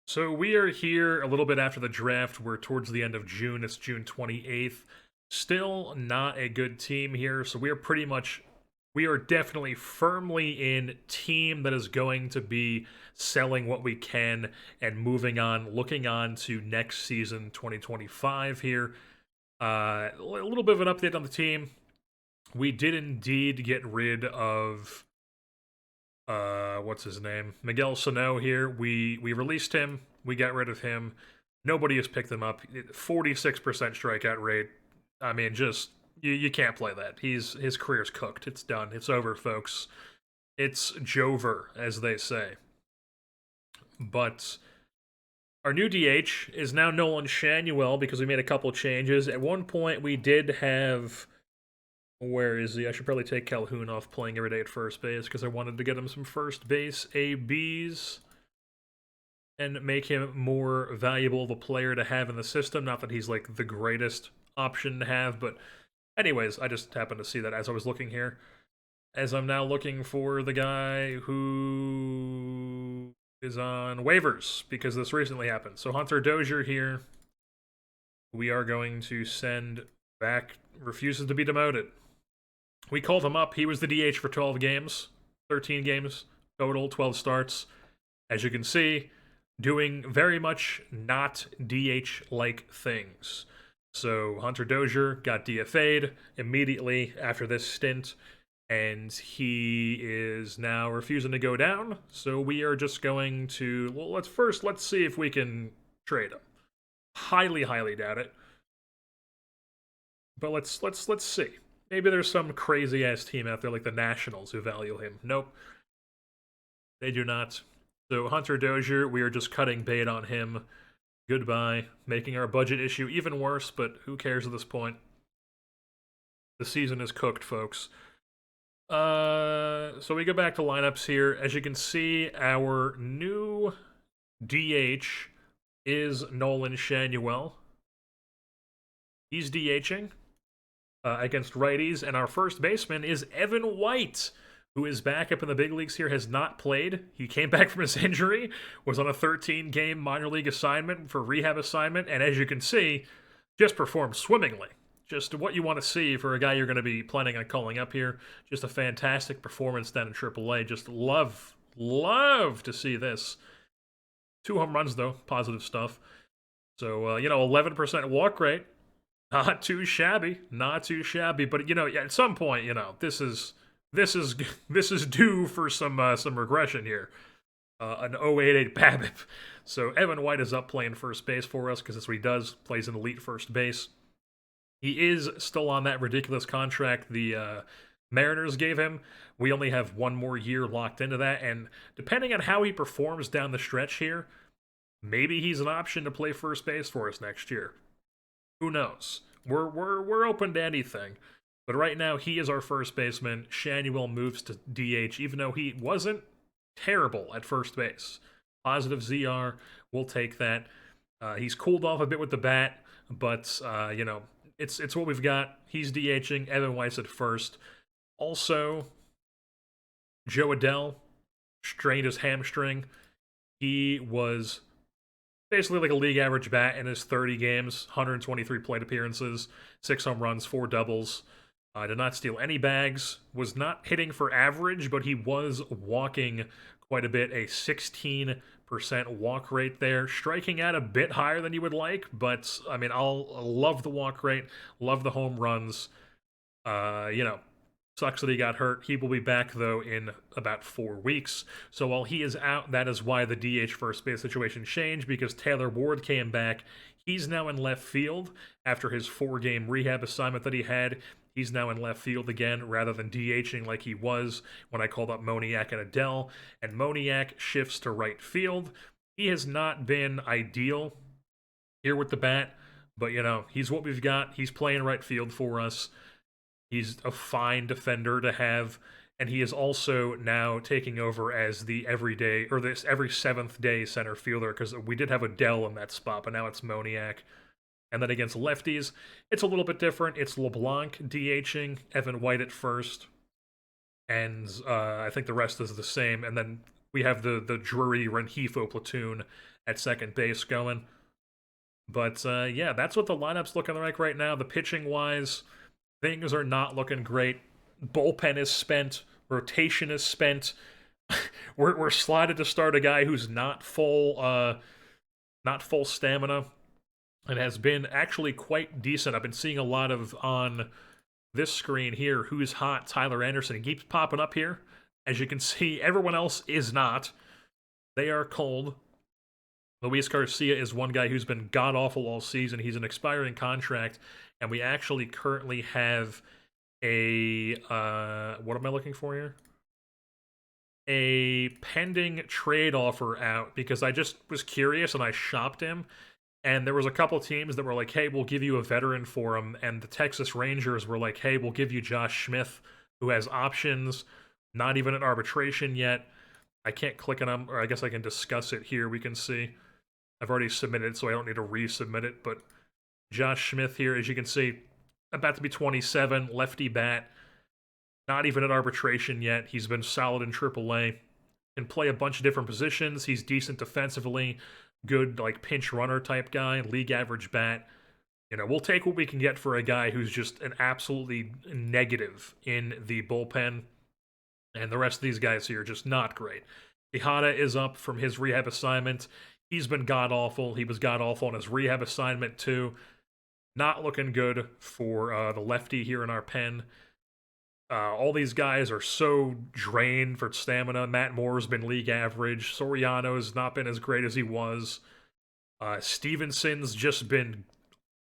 So we are here a little bit after the draft. We're towards the end of June. It's June 28th. Still not a good team here. So we are definitely firmly in team that is going to be selling what we can and moving on, looking on to next season, 2025 here. A little bit of an update on the team. We did indeed get rid of what's his name? Miguel Sano here. We released him. We got rid of him. Nobody has picked him up. 46% strikeout rate. I mean, just you can't play that. His career's cooked. It's done. It's over, folks. It's Jover, as they say. But our new DH is now Nolan Shanuel because we made a couple changes. At one point, we did have where is he? I should probably take Calhoun off playing every day at first base because I wanted to get him some first base ABs and make him more valuable of a player to have in the system. Not that he's like the greatest option to have, but anyways, I just happened to see that as I was looking here. As I'm now looking for the guy who is on waivers because this recently happened. So Hunter Dozier here, we are going to send back, refuses to be demoted. We called him up. He was the DH for 12 games, 13 games total, 12 starts. As you can see, doing very much not DH-like things. So Hunter Dozier got DFA'd immediately after this stint, and he is now refusing to go down. So we are just going to, well, let's see if we can trade him. Highly doubt it. But let's see. Maybe there's some crazy ass team out there like the Nationals who value him. Nope. They do not. So Hunter Dozier, we are just cutting bait on him. Goodbye. Making our budget issue even worse, but who cares at this point? The season is cooked, folks. So we go back to lineups here. As you can see, our new DH is Nolan Shanuel. He's DHing. Against righties, and our first baseman is Evan White, who is back up in the big leagues here, has not played. He came back from his injury, was on a 13-game minor league assignment for rehab assignment, and as you can see, just performed swimmingly. Just what you want to see for a guy you're going to be planning on calling up here. Just a fantastic performance down in AAA. Just love to see this. 2 home runs, though. Positive stuff. So, 11% walk rate. Not too shabby, but at some point, this is due for some regression here. An 088 BABIP. So Evan White is up playing first base for us because that's what he does. Plays an elite first base. He is still on that ridiculous contract the Mariners gave him. We only have 1 more year locked into that, and depending on how he performs down the stretch here, maybe he's an option to play first base for us next year. Who knows? We're open to anything. But right now, he is our first baseman. Shanuel moves to DH, even though he wasn't terrible at first base. Positive ZR, we'll take that. He's cooled off a bit with the bat, but, it's what we've got. He's DHing. Evan Weiss at first. Also, Joe Adell strained his hamstring. He was basically like a league average bat in his 30 games, 123 plate appearances, 6 home runs, 4 doubles. Did not steal any bags, was not hitting for average, but he was walking quite a bit, a 16% walk rate there, striking out a bit higher than you would like, but, I mean, I'll love the walk rate, love the home runs. Sucks that he got hurt. He will be back, though, in about 4 weeks. So while he is out, that is why the DH first base situation changed, because Taylor Ward came back. He's now in left field after his 4-game rehab assignment that he had. He's now in left field again, rather than DHing like he was when I called up Moniak and Adell. And Moniak shifts to right field. He has not been ideal here with the bat, but, he's what we've got. He's playing right field for us. He's a fine defender to have, and he is also now taking over as the every 7th day center fielder, because we did have Adell in that spot, but now it's Moniak. And then against lefties, it's a little bit different. It's LeBlanc DHing, Evan White at first, and I think the rest is the same. And then we have the Drury Renhefo platoon at second base going. But yeah, that's what the lineup's looking like right now. The pitching wise, things are not looking great. Bullpen is spent. Rotation is spent. we're slotted to start a guy who's not full stamina, and has been actually quite decent. I've been seeing a lot of on this screen here. Who's hot? Tyler Anderson. He keeps popping up here. As you can see, everyone else is not. They are cold. Luis Garcia is one guy who's been god awful all season. He's an expiring contract, and we actually currently have a what am I looking for here? A pending trade offer out, because I just was curious and I shopped him, and there was a couple teams that were like, "Hey, we'll give you a veteran for him," and the Texas Rangers were like, "Hey, we'll give you Josh Smith, who has options, not even an arbitration yet." I can't click on him, or I guess I can discuss it here. We can see I've already submitted, so I don't need to resubmit it. But Josh Smith here, as you can see, about to be 27, lefty bat. Not even at arbitration yet. He's been solid in AAA. Can play a bunch of different positions. He's decent defensively. Good, like, pinch runner type guy. League average bat. You know, we'll take what we can get for a guy who's just an absolutely negative in the bullpen. And the rest of these guys here are just not great. Tejada is up from his rehab assignment. He's been god-awful. He was god-awful on his rehab assignment, too. Not looking good for the lefty here in our pen. All these guys are so drained for stamina. Matt Moore's been league average. Soriano's not been as great as he was. Stevenson's just been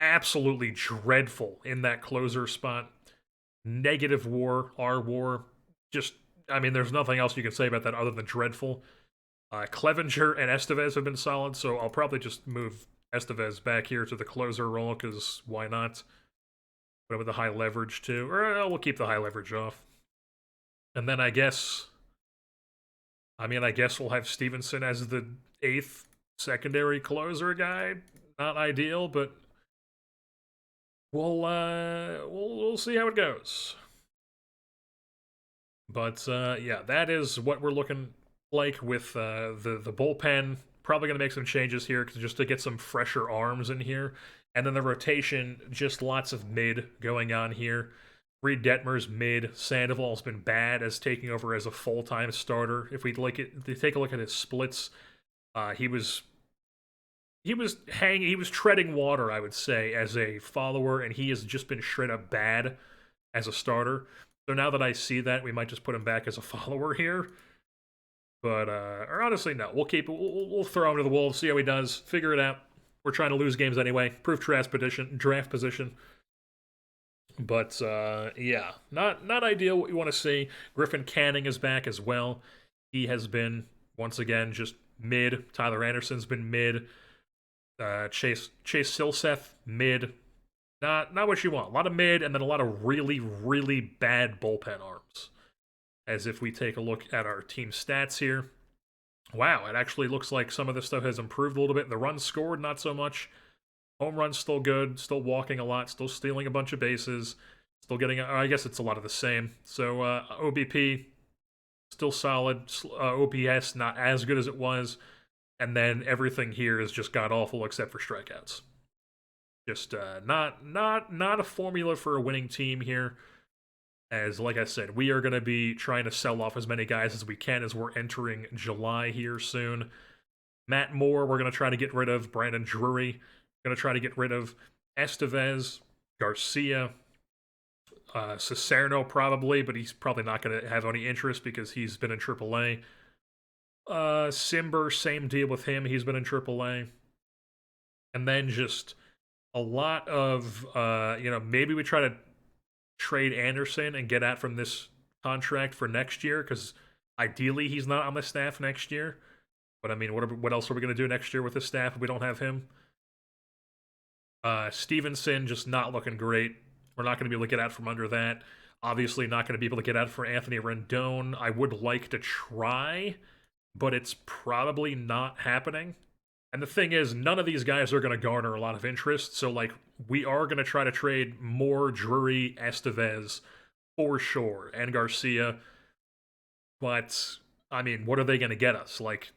absolutely dreadful in that closer spot. Negative WAR, R-WAR. Just, I mean, there's nothing else you can say about that other than dreadful. Clevenger and Estevez have been solid, so I'll probably just move Estevez back here to the closer role, because why not? But with the high leverage too. Or we'll keep the high leverage off. And then I guess we'll have Stevenson as the 8th secondary closer guy. Not ideal, but we'll see how it goes. But yeah, that is what we're looking like with the bullpen. Probably going to make some changes here just to get some fresher arms in here. And then the rotation, just lots of mid going on here. Reed Detmer's mid. Sandoval's been bad as taking over as a full-time starter. If we take a look at his splits, he was treading water, I would say, as a follower, and he has just been straight up bad as a starter. So now that I see that, we might just put him back as a follower here. But or honestly, no. We'll throw him to the wolves, see how he does, figure it out. We're trying to lose games anyway. Proof draft position. But yeah, not ideal. What you want to see. Griffin Canning is back as well. He has been once again just mid. Tyler Anderson's been mid. Chase Silseth mid. Not what you want. A lot of mid, and then a lot of really, really bad bullpen arms. As if we take a look at our team stats here. Wow, it actually looks like some of this stuff has improved a little bit. The runs scored, not so much. Home runs still good, still walking a lot, still stealing a bunch of bases, still getting, I guess it's a lot of the same. So OBP, still solid. OPS, not as good as it was. And then everything here is just god-awful except for strikeouts. Just not a formula for a winning team here. As, like I said, we are going to be trying to sell off as many guys as we can as we're entering July here soon. Matt Moore, we're going to try to get rid of. Brandon Drury, going to try to get rid of. Estevez, Garcia, Cicerno probably, but he's probably not going to have any interest because he's been in AAA. Simber, same deal with him. He's been in AAA. And then just a lot of, maybe we try to trade Anderson and get out from this contract for next year, because ideally he's not on the staff next year. But I mean, what else are we going to do next year with the staff if we don't have him? Stevenson just not looking great. We're not going to be able to get out from under that. Obviously not going to be able to get out for Anthony Rendon. I would like to try, but it's probably not happening. And the thing is, none of these guys are going to garner a lot of interest, so, like, we are going to try to trade more Drury, Estevez, for sure, and Garcia, but I mean, what are they going to get us? Like,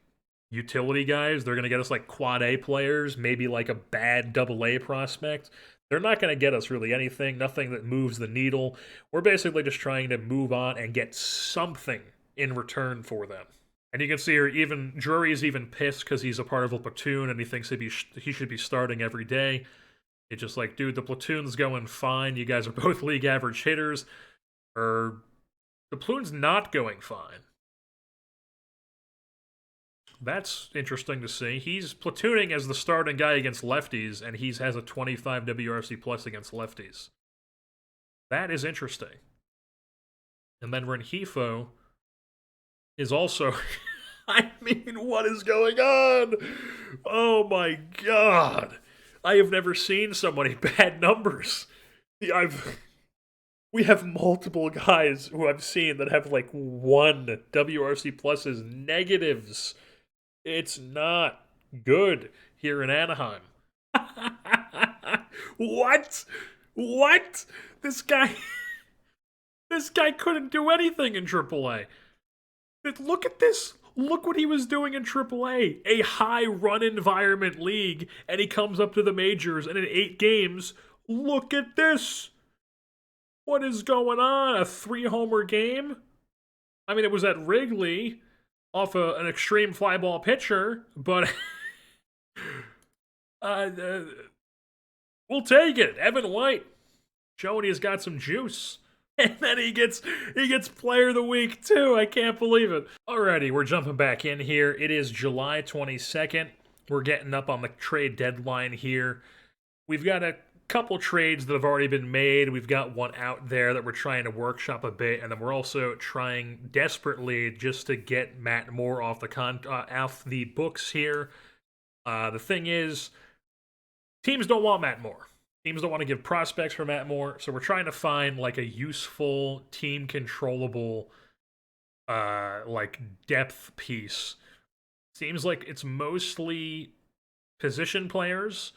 utility guys? They're going to get us, like, quad A players, maybe, like, a bad double A prospect. They're not going to get us really anything, nothing that moves the needle. We're basically just trying to move on and get something in return for them. And you can see here, even Drury's even pissed because he's a part of a platoon and he thinks he should be starting every day. It's just like, dude, the platoon's going fine. You guys are both league average hitters. Or the platoon's not going fine. That's interesting to see. He's platooning as the starting guy against lefties, and he has a 25 WRC plus against lefties. That is interesting. And then Renhefo is also... I mean, what is going on? Oh my god. I have never seen so many bad numbers. We have multiple guys who I've seen that have like 1 WRC pluses negatives. It's not good here in Anaheim. What? What? This guy couldn't do anything in AAA. Look at this. Look what he was doing in AAA, a high run environment league, and he comes up to the majors, and in 8 games, look at this. What is going on? A 3-homer game? I mean, it was at Wrigley off an extreme fly ball pitcher, but we'll take it. Evan White showing he's got some juice. And then he gets player of the week too. I can't believe it. Alrighty, we're jumping back in here. It is July 22nd. We're getting up on the trade deadline here. We've got a couple trades that have already been made. We've got one out there that we're trying to workshop a bit, and then we're also trying desperately just to get Matt Moore off the books here. The thing is, teams don't want Matt Moore. Teams don't want to give prospects for Matt Moore, so we're trying to find like a useful, team controllable, like depth piece. Seems like it's mostly position players.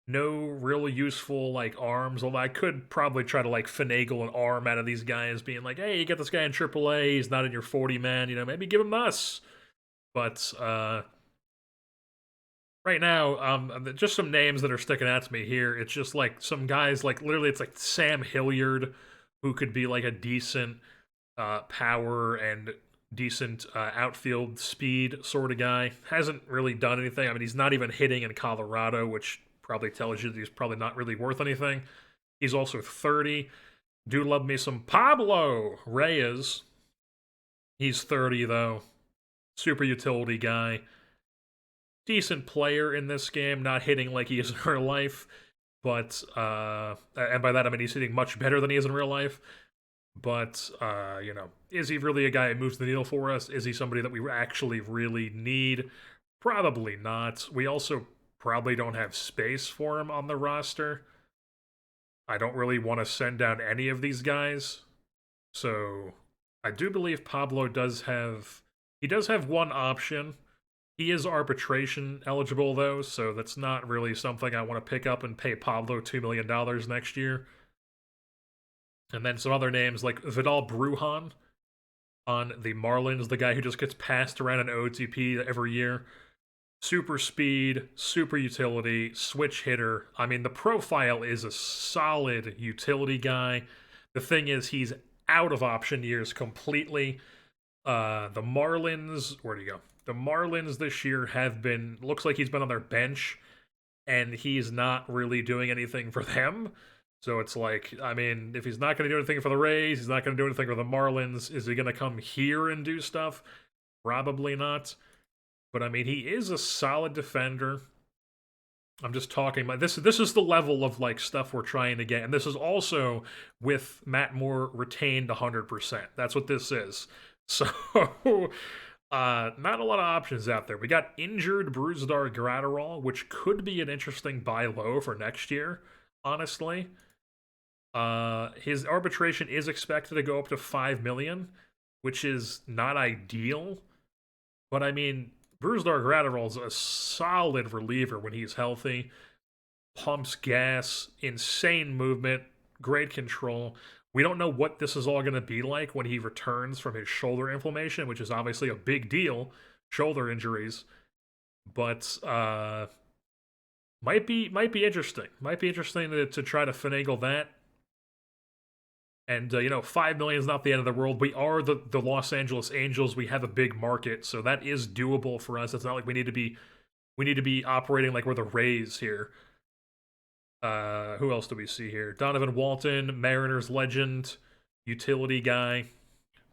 No really useful like arms, although I could probably try to like finagle an arm out of these guys, being like, hey, you get this guy in AAA, he's not in your 40-man, maybe give him us. But right now, just some names that are sticking out to me here. It's just like some guys, like literally it's like Sam Hilliard, who could be like a decent power and decent outfield speed sort of guy. Hasn't really done anything. I mean, he's not even hitting in Colorado, which probably tells you that he's probably not really worth anything. He's also 30. Do love me some Pablo Reyes. He's 30, though. Super utility guy. Decent player in this game, not hitting like he is in real life. But, and by that I mean he's hitting much better than he is in real life. But, is he really a guy who moves the needle for us? Is he somebody that we actually really need? Probably not. We also probably don't have space for him on the roster. I don't really want to send down any of these guys. So, I do believe Pablo does have one option. He is arbitration eligible, though, so that's not really something I want to pick up and pay Pablo $2 million next year. And then some other names like Vidal Brujan on the Marlins, the guy who just gets passed around an OOTP every year. Super speed, super utility, switch hitter. I mean, the profile is a solid utility guy. The thing is, he's out of option years completely. The Marlins, where'd he go? The Marlins this year looks like he's been on their bench, and he's not really doing anything for them. So it's like, I mean, if he's not going to do anything for the Rays, he's not going to do anything for the Marlins, is he going to come here and do stuff? Probably not. But I mean, he is a solid defender. I'm just talking about this is the level of like stuff we're trying to get, and this is also with Matt Moore retained 100%. That's what this is. So not a lot of options out there. We got injured Brusdar Gratterall, which could be an interesting buy low for next year, honestly. His arbitration is expected to go up to $5 million, which is not ideal. But I mean, Brusdar Gratterall's a solid reliever when he's healthy. Pumps gas, insane movement, great control. We don't know what this is all going to be like when he returns from his shoulder inflammation, which is obviously a big deal, shoulder injuries. But might be interesting. Might be interesting to try to finagle that. And 5 million is not the end of the world. We are the Los Angeles Angels. We have a big market, so that is doable for us. It's not like we need to be operating like we're the Rays here. Who else do we see here? Donovan Walton, Mariners legend, utility guy.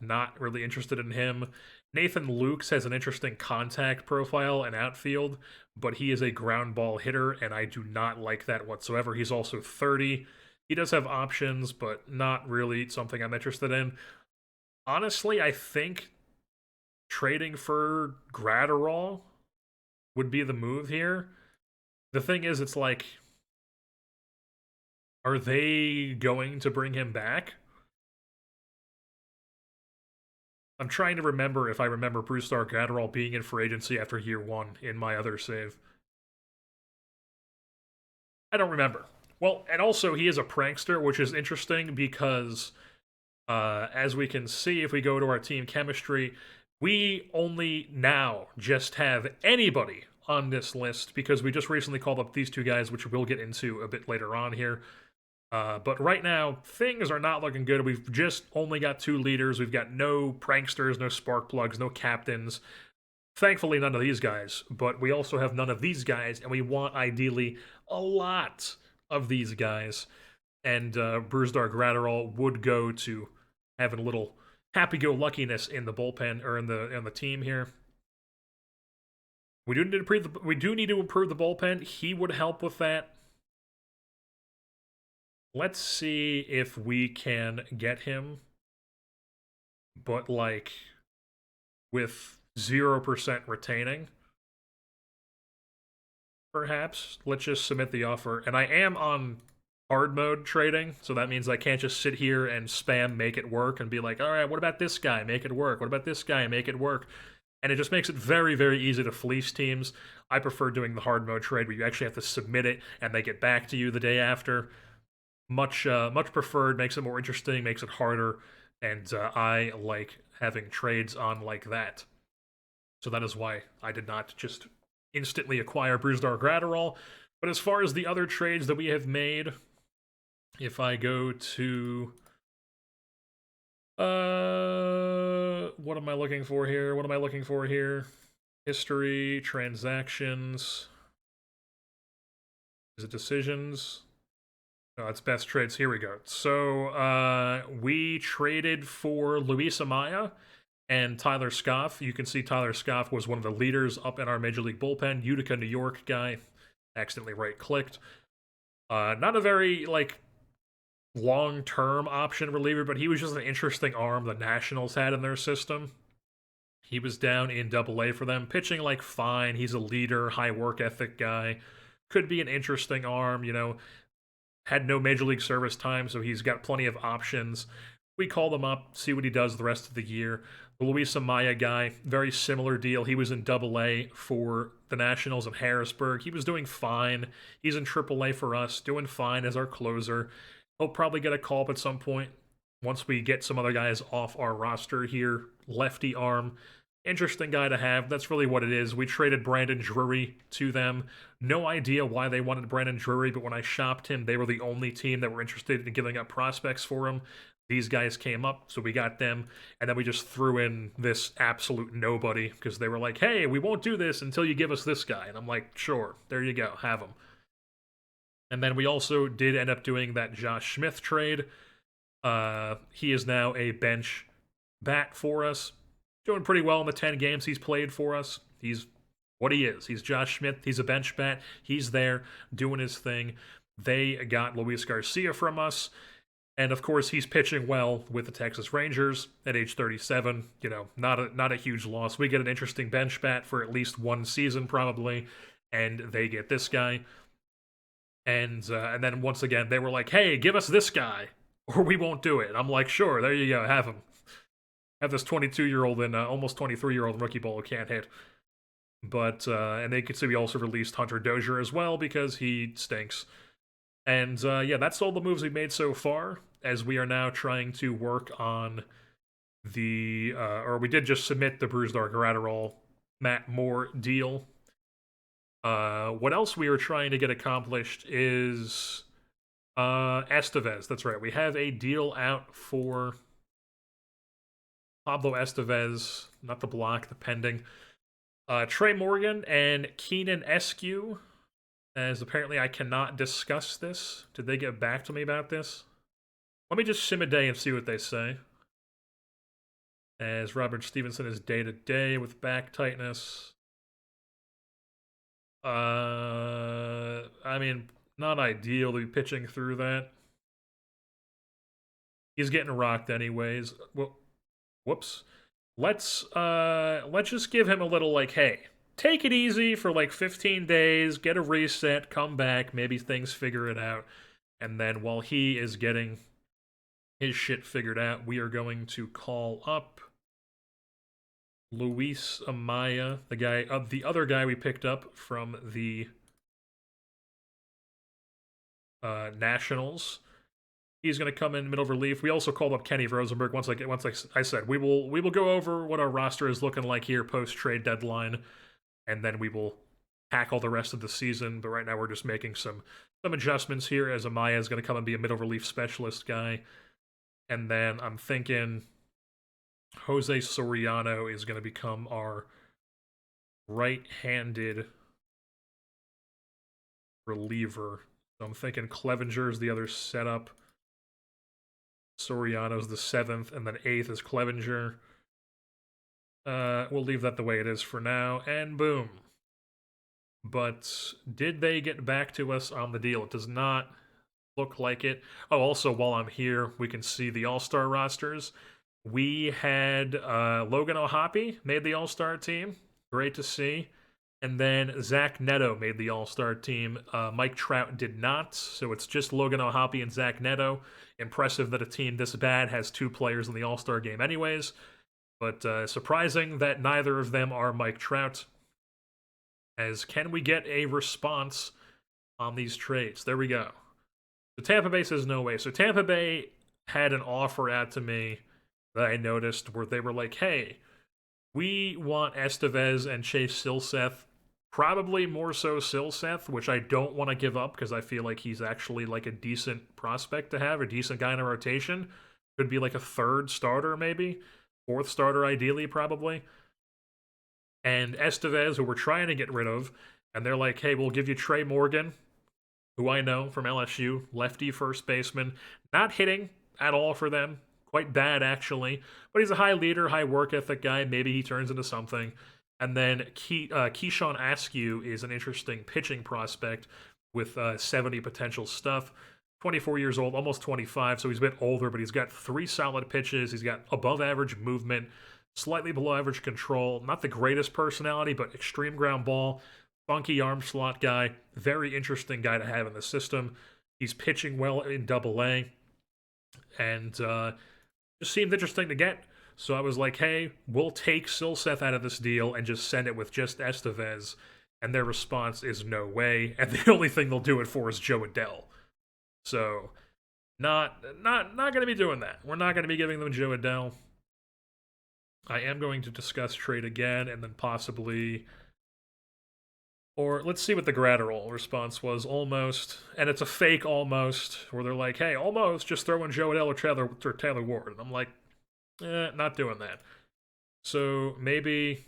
Not really interested in him. Nathan Lukes has an interesting contact profile and outfield, but he is a ground ball hitter, and I do not like that whatsoever. He's also 30. He does have options, but not really something I'm interested in. Honestly, I think trading for Gratterall would be the move here. The thing is, it's like, are they going to bring him back? I'm trying to remember if I remember Brusdar Gratterall being in for agency after year 1 in my other save. I don't remember. Well, and also he is a prankster, which is interesting because, as we can see, if we go to our team chemistry, we only now just have anybody on this list because we just recently called up these two guys, which we'll get into a bit later on here. But right now, things are not looking good. We've just only got 2 leaders. We've got no pranksters, no spark plugs, no captains. Thankfully, none of these guys. But we also have none of these guys, and we want, ideally, a lot of these guys. And Brusdar Gratterall would go to having a little happy-go-luckiness in the bullpen, or in the team here. We do need to improve the bullpen. He would help with that. Let's see if we can get him, but like with 0% retaining. Perhaps. Let's just submit the offer. And I am on hard mode trading, so that means I can't just sit here and spam make it work and be like, all right, what about this guy? Make it work. What about this guy? Make it work. And it just makes it very, very easy to fleece teams. I prefer doing the hard mode trade where you actually have to submit it and they get back to you the day after. Much preferred, makes it more interesting, makes it harder, and I like having trades on like that. So that is why I did not just instantly acquire Brusdar Gratterall. But as far as the other trades that we have made, if I go to what am I looking for here? History, transactions. Is it decisions? No, it's best trades. Here we go. So we traded for Luis Amaya and Tyler Scoff. You can see Tyler Scoff was one of the leaders up in our Major League bullpen. Utica, New York guy. Accidentally right-clicked. Not a very, long-term option reliever, but he was just an interesting arm the Nationals had in their system. He was down in Double-A for them, pitching, fine. He's a leader, high work ethic guy. Could be an interesting arm, had no Major League service time, so he's got plenty of options. We called him up, see what he does the rest of the year. The Luis Amaya guy, very similar deal. He was in Double-A for the Nationals in Harrisburg. He was doing fine. He's in Triple-A for us, doing fine as our closer. He'll probably get a call up at some point once we get some other guys off our roster here. Lefty arm. Interesting guy to have. That's really what it is. We traded Brandon Drury to them. No idea why they wanted Brandon Drury, but when I shopped him, they were the only team that were interested in giving up prospects for him. These guys came up, so we got them, and then we just threw in this absolute nobody because they were like, hey, we won't do this until you give us this guy. And I'm like, sure, there you go, have him. And then we also did end up doing that Josh Smith trade. He is now a bench bat for us. Doing pretty well in the 10 games he's played for us. He's what he is. He's Josh Smith. He's a bench bat. He's there doing his thing. They got Luis Garcia from us. And, of course, he's pitching well with the Texas Rangers at age 37. Not a huge loss. We get an interesting bench bat for at least one season, probably. And they get this guy. And then, once again, they were like, hey, give us this guy, or we won't do it. I'm like, sure, there you go, have him. Have this 22-year-old and almost 23-year-old rookie ball who can't hit. But, and they could see we also released Hunter Dozier as well because he stinks. And yeah, that's all the moves we've made so far, as we are now trying to work on or we did just submit the Bruised Dark Adderall Matt Moore deal. What else we are trying to get accomplished is Estevez. That's right. We have a deal out for Pablo Estevez, not the block, the pending. Trey Morgan and Keenan Eskew, as apparently I cannot discuss this. Did they get back to me about this? Let me just sim a day and see what they say. As Robert Stevenson is day to day with back tightness. I mean, not ideal to be pitching through that. He's getting rocked anyways. Well, whoops. Let's just give him a little like, hey, take it easy for like 15 days, get a reset, come back, maybe things figure it out. And then while he is getting his shit figured out, we are going to call up Luis Amaya, the other guy we picked up from the Nationals. He's going to come in middle relief. We also called up Kenny Rosenberg. Once I said, we will go over what our roster is looking like here post trade deadline, and then we will tackle the rest of the season. But right now we're just making some adjustments here, as Amaya is going to come and be a middle relief specialist guy, and then I'm thinking Jose Soriano is going to become our right-handed reliever. So I'm thinking Clevenger's the other setup. Soriano's the 7th, and then 8th is Clevenger. We'll leave that the way it is for now, and boom. But did they get back to us on the deal? It does not look like it. Oh, also, while I'm here, we can see the All-Star rosters. We had Logan O'Hoppe made the All-Star team. Great to see. And then Zach Neto made the All-Star team. Mike Trout did not, so it's just Logan O'Hoppe and Zach Neto. Impressive that a team this bad has 2 players in the All-Star game anyways. But surprising that neither of them are Mike Trout. As can we get a response on these trades? There we go. So Tampa Bay says no way. So Tampa Bay had an offer out to me that I noticed where they were like, hey, we want Estevez and Chase Silseth. Probably more so Silseth, which I don't want to give up because I feel like he's actually like a decent prospect to have, a decent guy in a rotation. Could be like a 3rd starter, maybe. 4th starter, ideally, probably. And Estevez, who we're trying to get rid of, and they're like, hey, we'll give you Trey Morgan, who I know from LSU, lefty first baseman. Not hitting at all for them. Quite bad, actually. But he's a high leader, high work ethic guy. Maybe he turns into something. And then Keyshawn Askew is an interesting pitching prospect with 70 potential stuff. 24 years old, almost 25, so he's a bit older, but he's got 3 solid pitches. He's got above average movement, slightly below average control. Not the greatest personality, but extreme ground ball. Funky arm slot guy. Very interesting guy to have in the system. He's pitching well in Double-A. And just seemed interesting to get. So I was like, hey, we'll take Silseth out of this deal and just send it with just Estevez. And their response is no way. And the only thing they'll do it for is Joe Adell. So not going to be doing that. We're not going to be giving them Joe Adell. I am going to discuss trade again and then possibly... Or let's see what the Gratterall response was. Almost. And it's a fake almost, where they're like, hey, almost, just throw in Joe Adell or Taylor Ward. And I'm like, not doing that. So maybe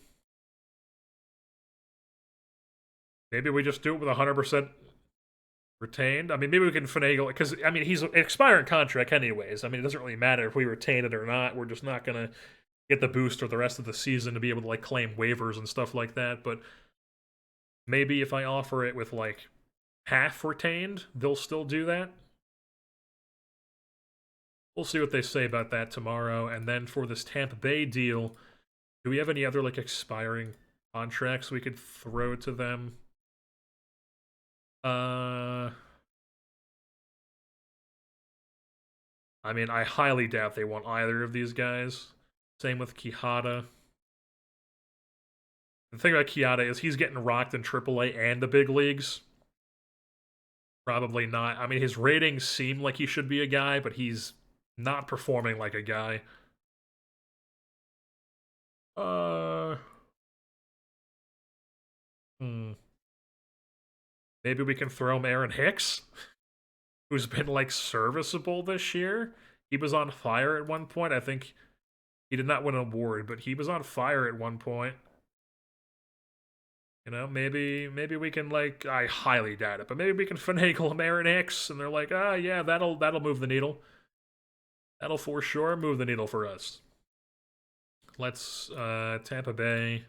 we just do it with 100% retained. I mean, maybe we can finagle it, because, I mean, he's an expiring contract anyways. I mean, it doesn't really matter if we retain it or not. We're just not going to get the booster the rest of the season to be able to, like, claim waivers and stuff like that. But maybe if I offer it with, like, half retained, they'll still do that. We'll see what they say about that tomorrow. And then for this Tampa Bay deal, do we have any other, like, expiring contracts we could throw to them? I mean, I highly doubt they want either of these guys. Same with Quijada. The thing about Quijada is he's getting rocked in AAA and the big leagues. Probably not. I mean, his ratings seem like he should be a guy, but he's not performing like a guy. Uh, hmm. Maybe we can throw him Aaron Hicks, who's been like serviceable this year. He was on fire at one point. I think he did not win an award, but he was on fire at one point. You know, maybe we can like I highly doubt it, but maybe we can finagle him Aaron Hicks, and they're like, ah, yeah, that'll move the needle. That'll for sure move the needle for us. Let's Tampa Bay.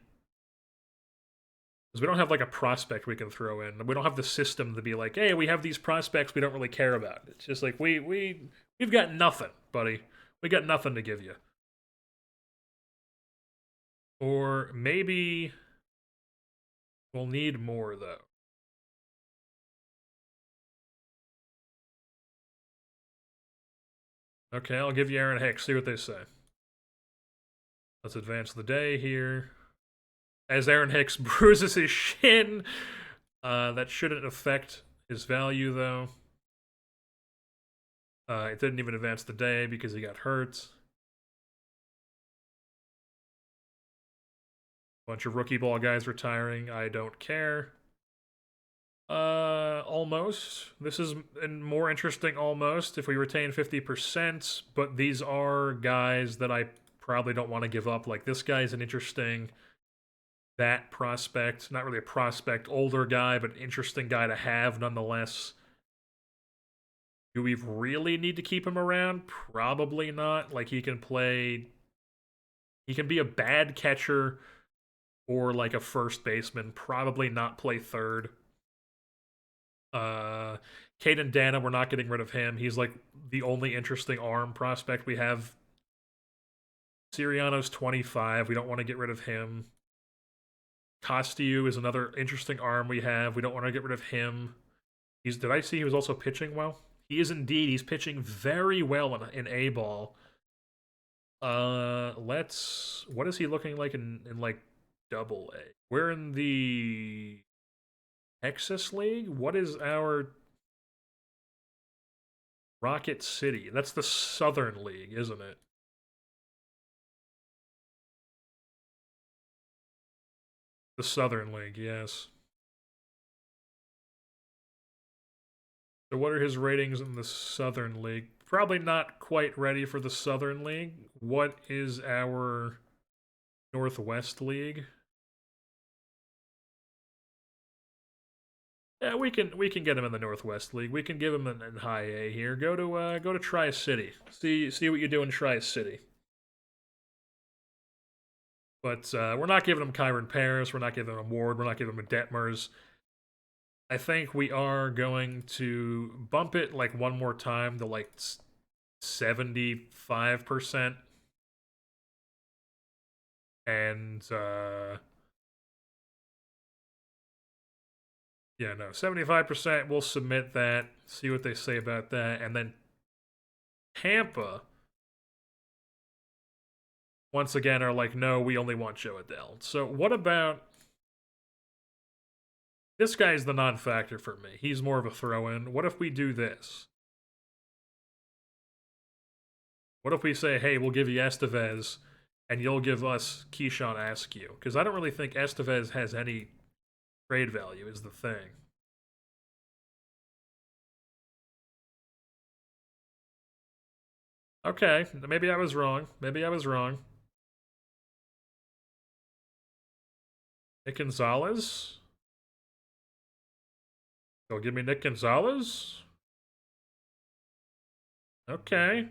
Because we don't have like a prospect we can throw in. We don't have the system to be like, hey, we have these prospects we don't really care about. It's just like we've got nothing, buddy. We got nothing to give you. Or maybe we'll need more though. Okay, I'll give you Aaron Hicks. See what they say. Let's advance the day here. As Aaron Hicks bruises his shin, that shouldn't affect his value though. It didn't even advance the day because he got hurt. Bunch of rookie ball guys retiring. I don't care. Almost. This is more interesting almost if we retain 50%, but these are guys that I probably don't want to give up. Like this guy's an interesting that prospect, not really a prospect, older guy, but interesting guy to have nonetheless. Do we really need to keep him around? Probably not. Like he can be a bad catcher or like a first baseman, probably not play third. Caden Dana, we're not getting rid of him. He's like the only interesting arm prospect we have. Siriano's 25. We don't want to get rid of him. Costiu is another interesting arm we have. We don't want to get rid of him. Did I see he was also pitching well? He is indeed. He's pitching very well in A ball. What is he looking like in like double A? We're in the Texas League? What is our Rocket City? That's the Southern League, isn't it? The Southern League, yes. So what are his ratings in the Southern League? Probably not quite ready for the Southern League. What is our Northwest League? Yeah, we can get him in the Northwest League. We can give him in high A here. Go to Tri City. See what you do in Tri City. But we're not giving him Kyron Paris. We're not giving him Ward. We're not giving him Detmers. I think we are going to bump it like one more time to like 75%. And yeah, no, 75%. We'll submit that, see what they say about that. And then Tampa, once again, are like, no, we only want Joe Adele. So what about this guy's the non-factor for me. He's more of a throw-in. What if we do this? What if we say, hey, we'll give you Estevez, and you'll give us Keyshawn Askew? Because I don't really think Estevez has any trade value, is the thing. Okay, maybe I was wrong. Maybe I was wrong. Nick Gonzalez? Go give me Nick Gonzalez? Okay.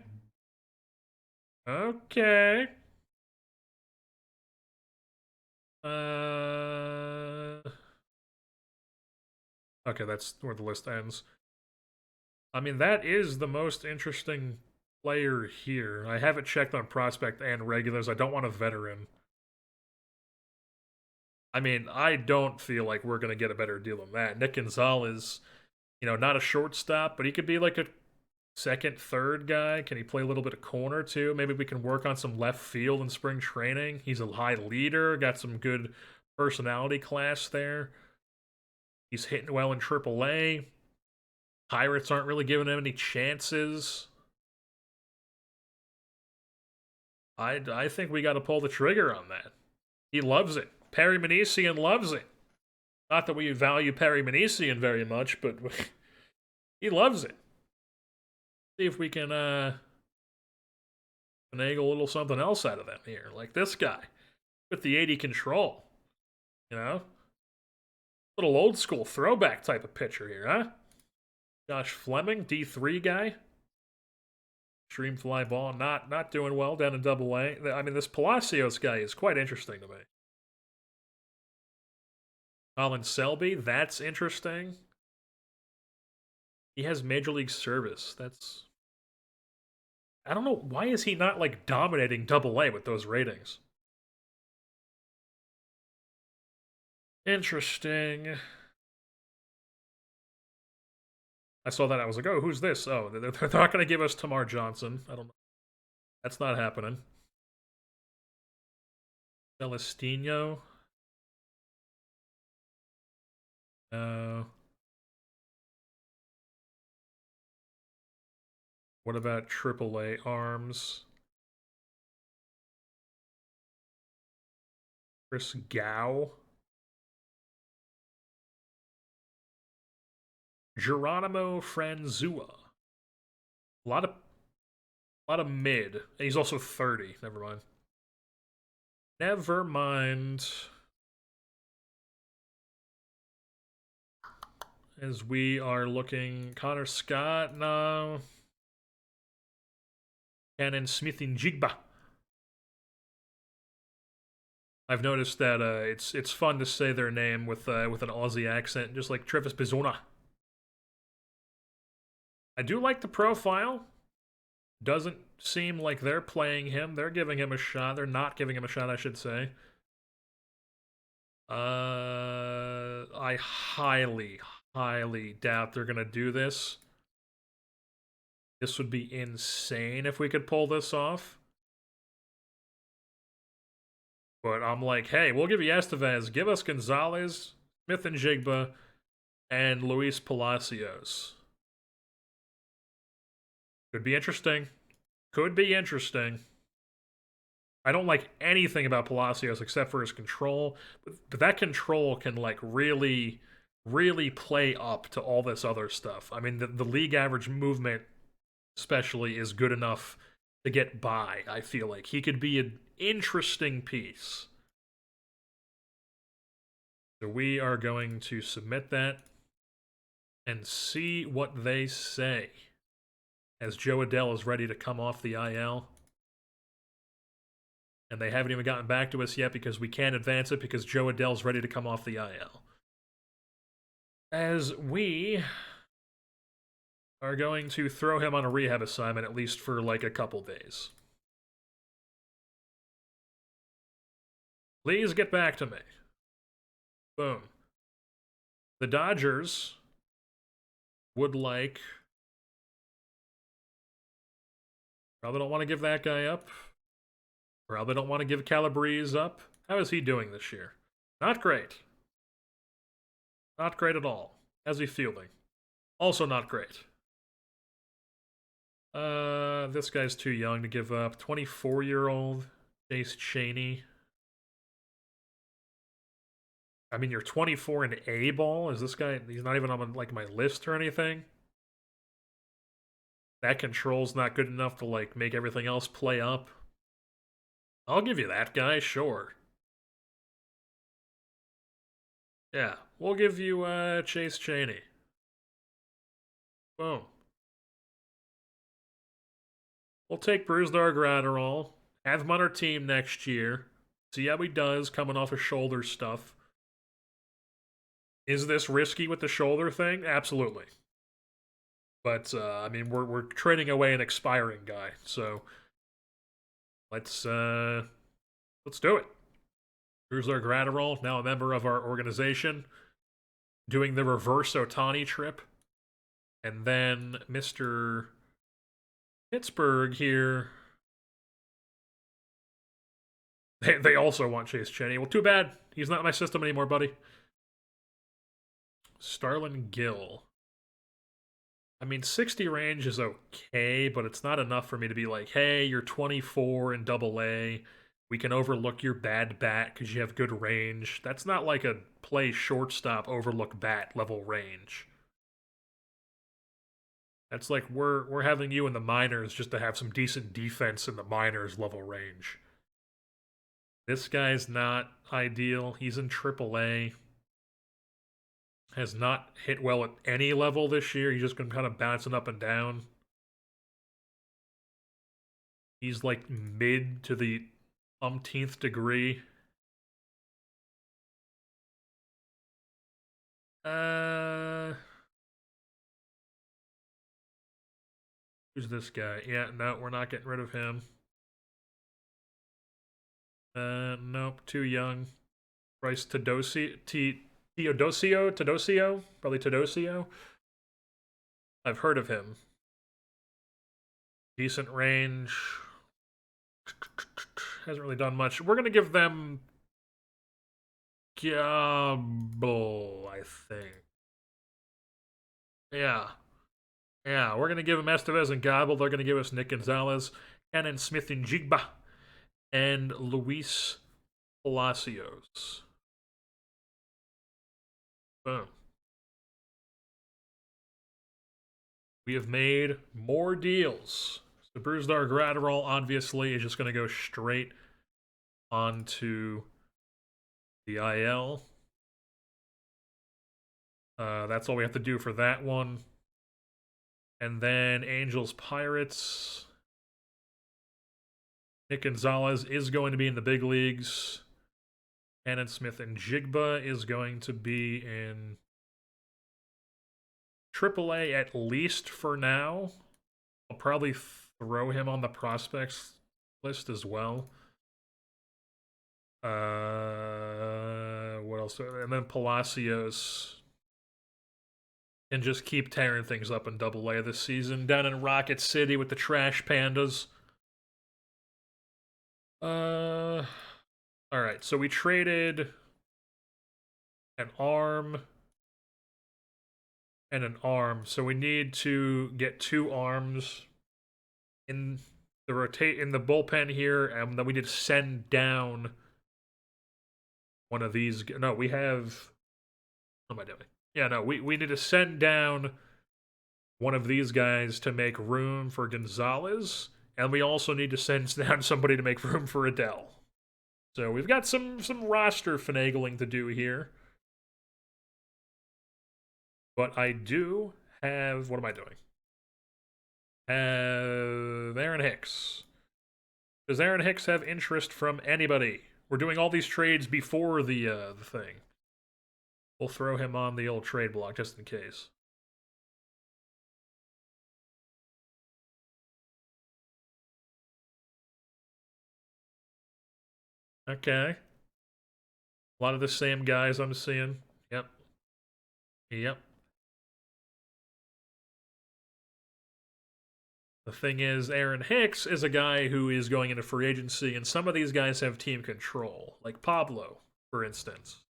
Okay. Okay, that's where the list ends. I mean, that is the most interesting player here. I have it checked on prospect and regulars. I don't want a veteran. I mean, I don't feel like we're going to get a better deal than that. Nick Gonzalez, not a shortstop, but he could be like a second, third guy. Can he play a little bit of corner too? Maybe we can work on some left field in spring training. He's a high leader, got some good personality class there. He's hitting well in AAA. Pirates aren't really giving him any chances. I think we got to pull the trigger on that. He loves it. Perry Manesian loves it. Not that we value Perry Manesian very much, but he loves it. See if we can finagle a little something else out of them here, like this guy with the 80 control. You know, little old school throwback type of pitcher here, huh? Josh Fleming, D3 guy. Stream fly ball, not doing well down in Double A. I mean, this Palacios guy is quite interesting to me. Colin Selby, that's interesting. He has Major League Service. That's... I don't know, why is he not, like, dominating Double A with those ratings? Interesting. I saw that, I was like, oh, who's this? Oh, they're not going to give us Tamar Johnson. I don't know. That's not happening. Celestino. What about AAA arms? Chris Gow. Geronimo Franzua. A lot of mid. And he's also 30. Never mind. Never mind. As we are looking, Connor Scott, no. Cannon Smith and Jigba. I've noticed that it's fun to say their name with an Aussie accent, just like Travis Bizona. I do like the profile. Doesn't seem like they're playing him. They're giving him a shot. They're not giving him a shot, I should say. I highly doubt they're gonna do this. This would be insane if we could pull this off. But I'm like, hey, we'll give you Estevez. Give us Gonzalez, Smith and Jigba, and Luis Palacios. Could be interesting. Could be interesting. I don't like anything about Palacios except for his control, but that control can like really play up to all this other stuff. I mean, the league average movement especially is good enough to get by. I feel like he could be an interesting piece. So we are going to submit that and see what they say as Joe Adell is ready to come off the IL. And they haven't even gotten back to us yet because we can't advance it because Joe Adell's ready to come off the IL. As we are going to throw him on a rehab assignment at least for like a couple days. Please get back to me. Boom. The Dodgers would like... Probably don't want to give that guy up. Probably don't want to give Calabrese up. How is he doing this year? Not great. Not great at all. How's he fielding? Also not great. This guy's too young to give up. 24-year-old Chase Cheney. I mean, you're 24 in A-ball. Is this guy... He's not even on like my list or anything. That control's not good enough to like make everything else play up. I'll give you that guy, sure. Yeah, we'll give you Chase Cheney. Boom. We'll take Brusdar Gratterall, have him on our team next year, see how he does coming off of shoulder stuff. Is this risky with the shoulder thing? Absolutely. But, I mean, we're trading away an expiring guy, so let's do it. Brusdar Gratterall, now a member of our organization, doing the reverse Otani trip. And then Mr. Pittsburgh here. They also want Chase Cheney. Well, too bad. He's not in my system anymore, buddy. Starlin Gill. I mean, 60 range is okay, but it's not enough for me to be like, hey, you're 24 in double A. We can overlook your bad bat because you have good range. That's not like a play shortstop overlook bat level range. That's like we're having you in the minors just to have some decent defense in the minors level range. This guy's not ideal. He's in triple A. Has not hit well at any level this year. He's just been kind of bouncing up and down. He's like mid to the umpteenth degree. Who's this guy? Yeah, no, we're not getting rid of him. Nope, too young. Bryce Teodosio, probably Teodosio. I've heard of him. Decent range. Hasn't really done much. We're gonna give them Gabble, I think. Yeah. Yeah, we're going to give him Estevez and Gobble. They're going to give us Nick Gonzalez, Cannon Smith and Jigba, and Luis Palacios. Boom. We have made more deals. So Brusdar Gratterall, obviously, is just going to go straight onto the IL. That's all we have to do for that one. And then Angels Pirates. Nick Gonzalez is going to be in the big leagues. Cannon Smith and Jigba is going to be in AAA at least for now. I'll probably throw him on the prospects list as well. What else? And then Palacios can just keep tearing things up in AA this season. Down in Rocket City with the Trash Pandas. Alright, so we traded an arm and an arm. So we need to get 2 arms in the bullpen here, and then we need to send down one of these. No, we have. What am I doing? Yeah, no, we need to send down one of these guys to make room for Gonzalez, and we also need to send down somebody to make room for Adele. So we've got some roster finagling to do here. But I do have. What am I doing? Have Aaron Hicks. Does Aaron Hicks have interest from anybody? We're doing all these trades before the thing. We'll throw him on the old trade block just in case. Okay. A lot of the same guys I'm seeing. Yep. Yep. The thing is, Aaron Hicks is a guy who is going into free agency, and some of these guys have team control. Like Pablo, for instance.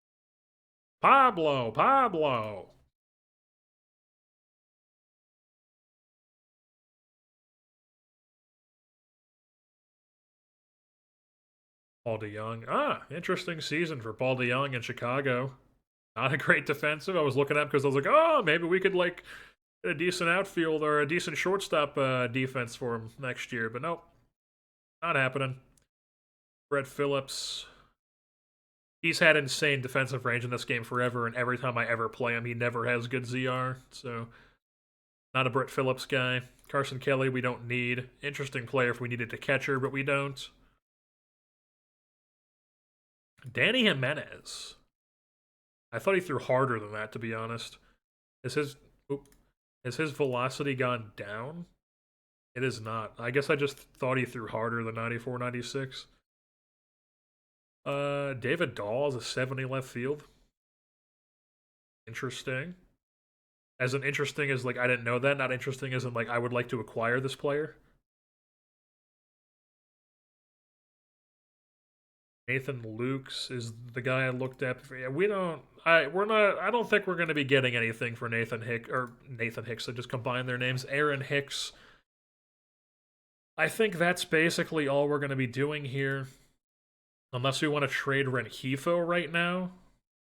Pablo! Paul DeYoung. Interesting season for Paul DeYoung in Chicago. Not a great defensive. I was looking at because I was like, oh, maybe we could like get a decent outfield or a decent shortstop defense for him next year. But nope, not happening. Brett Phillips. He's had insane defensive range in this game forever, and every time I ever play him, he never has good ZR. So, not a Brett Phillips guy. Carson Kelly, we don't need. Interesting player if we needed a catcher, but we don't. Danny Jimenez. I thought he threw harder than that, to be honest. Has his velocity gone down? It is not. I guess I just thought he threw harder than 94, 96. David Dahl is a 70 left field. Interesting. As in interesting as like I didn't know that, not interesting as in like I would like to acquire this player. Nathan Lukes is the guy I looked at. Yeah, we don't. We're not. I don't think we're going to be getting anything for Nathan Hicks. I just combined their names. Aaron Hicks. I think that's basically all we're going to be doing here, unless we want to trade Renhefo right now.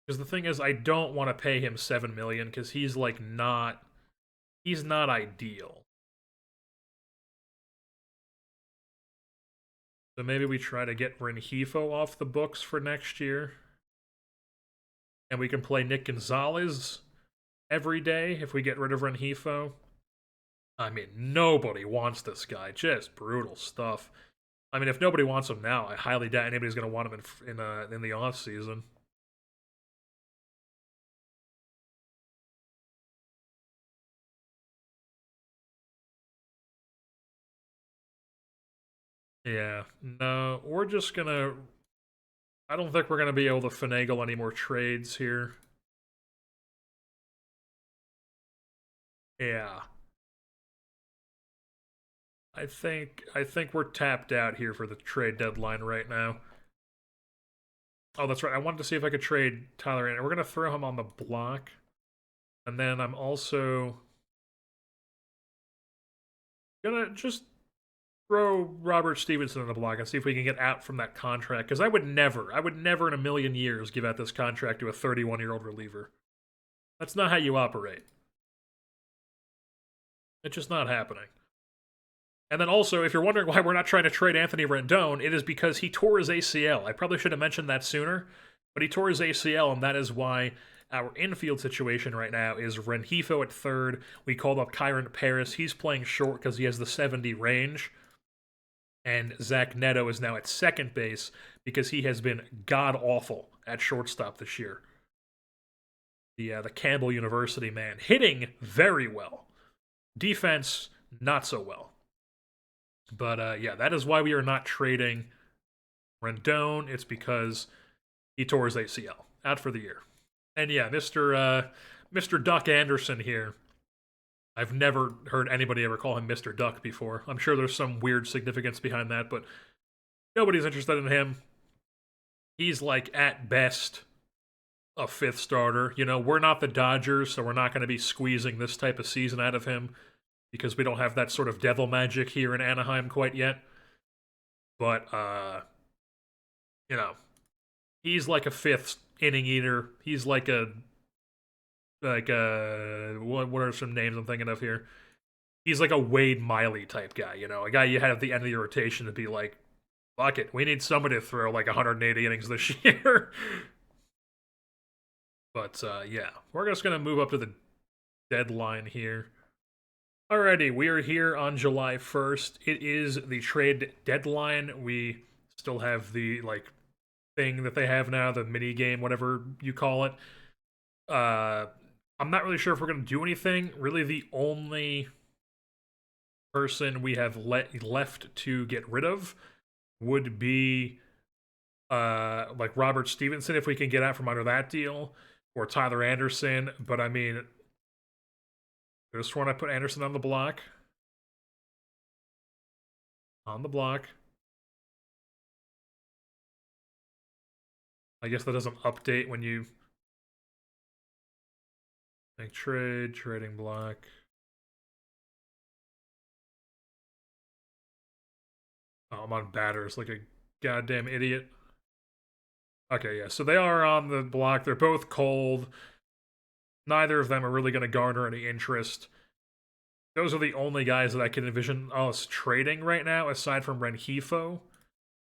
Because the thing is, I don't want to pay him $7 million because he's like not. He's not ideal. So maybe we try to get Renhefo off the books for next year. And we can play Nick Gonzalez every day if we get rid of Renhefo. I mean, nobody wants this guy. Just brutal stuff. I mean, if nobody wants him now, I highly doubt anybody's going to want him in the off season. Yeah, no, we're just gonna. I don't think we're gonna be able to finagle any more trades here. Yeah, I think we're tapped out here for the trade deadline right now. Oh, that's right. I wanted to see if I could trade Tyler in. We're gonna throw him on the block, and then I'm also gonna just throw Robert Stevenson on the block and see if we can get out from that contract. Because I would never in a million years give out this contract to a 31-year-old reliever. That's not how you operate. It's just not happening. And then also, if you're wondering why we're not trying to trade Anthony Rendon, it is because he tore his ACL. I probably should have mentioned that sooner, but he tore his ACL, and that is why our infield situation right now is Renhefo at third. We called up Kyron Paris. He's playing short because he has the 70 range. And Zach Neto is now at second base because he has been god-awful at shortstop this year. The Campbell University man. Hitting very well. Defense, not so well. But yeah, that is why we are not trading Rendon. It's because he tore his ACL. Out for the year. And yeah, Mr. Duck Anderson here. I've never heard anybody ever call him Mr. Duck before. I'm sure there's some weird significance behind that, but nobody's interested in him. He's like, at best, a fifth starter. You know, we're not the Dodgers, so we're not going to be squeezing this type of season out of him because we don't have that sort of devil magic here in Anaheim quite yet. But, you know, he's like a fifth inning eater. He's like what are some names I'm thinking of here? He's like a Wade Miley type guy, you know, a guy you had at the end of your rotation to be like, fuck it, we need somebody to throw like 180 innings this year. But yeah, we're just gonna move up to the deadline here. Alrighty, we are here on July 1st. It is the trade deadline. We still have the like thing that they have now, the mini game, whatever you call it. I'm not really sure if we're going to do anything. Really, the only person we have left to get rid of would be like Robert Stevenson, if we can get out from under that deal, or Tyler Anderson. But I mean, I just want to put Anderson on the block. On the block. I guess that doesn't update when you make trade, trading block. Oh, I'm on batters like a goddamn idiot. Okay, yeah, so they are on the block. They're both cold. Neither of them are really going to garner any interest. Those are the only guys that I can envision us trading right now, aside from Renhefo,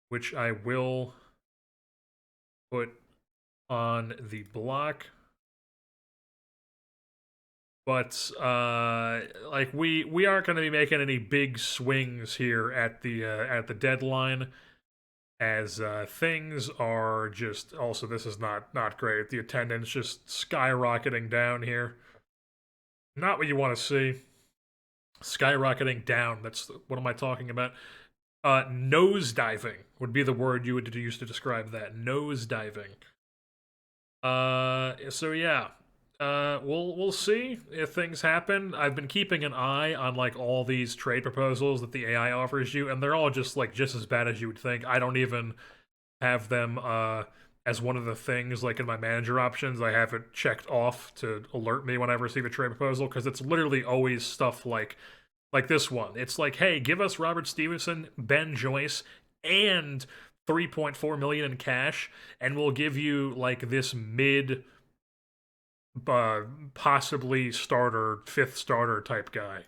which I will put on the block. But like we aren't going to be making any big swings here at the deadline, as things are just. Also, this is not great. The attendance just skyrocketing down here. Not what you want to see. Skyrocketing down. That's what am I talking about? Nose diving would be the word you would use to describe that. Nose diving. So yeah. We'll see if things happen. I've been keeping an eye on like all these trade proposals that the AI offers you, and they're all just like just as bad as you would think. I don't even have them as one of the things, like in my manager options, I have it checked off to alert me when I receive a trade proposal, because it's literally always stuff like this one. It's like, hey, give us Robert Stevenson, Ben Joyce, and 3.4 million in cash, and we'll give you like this mid possibly starter, fifth starter type guy.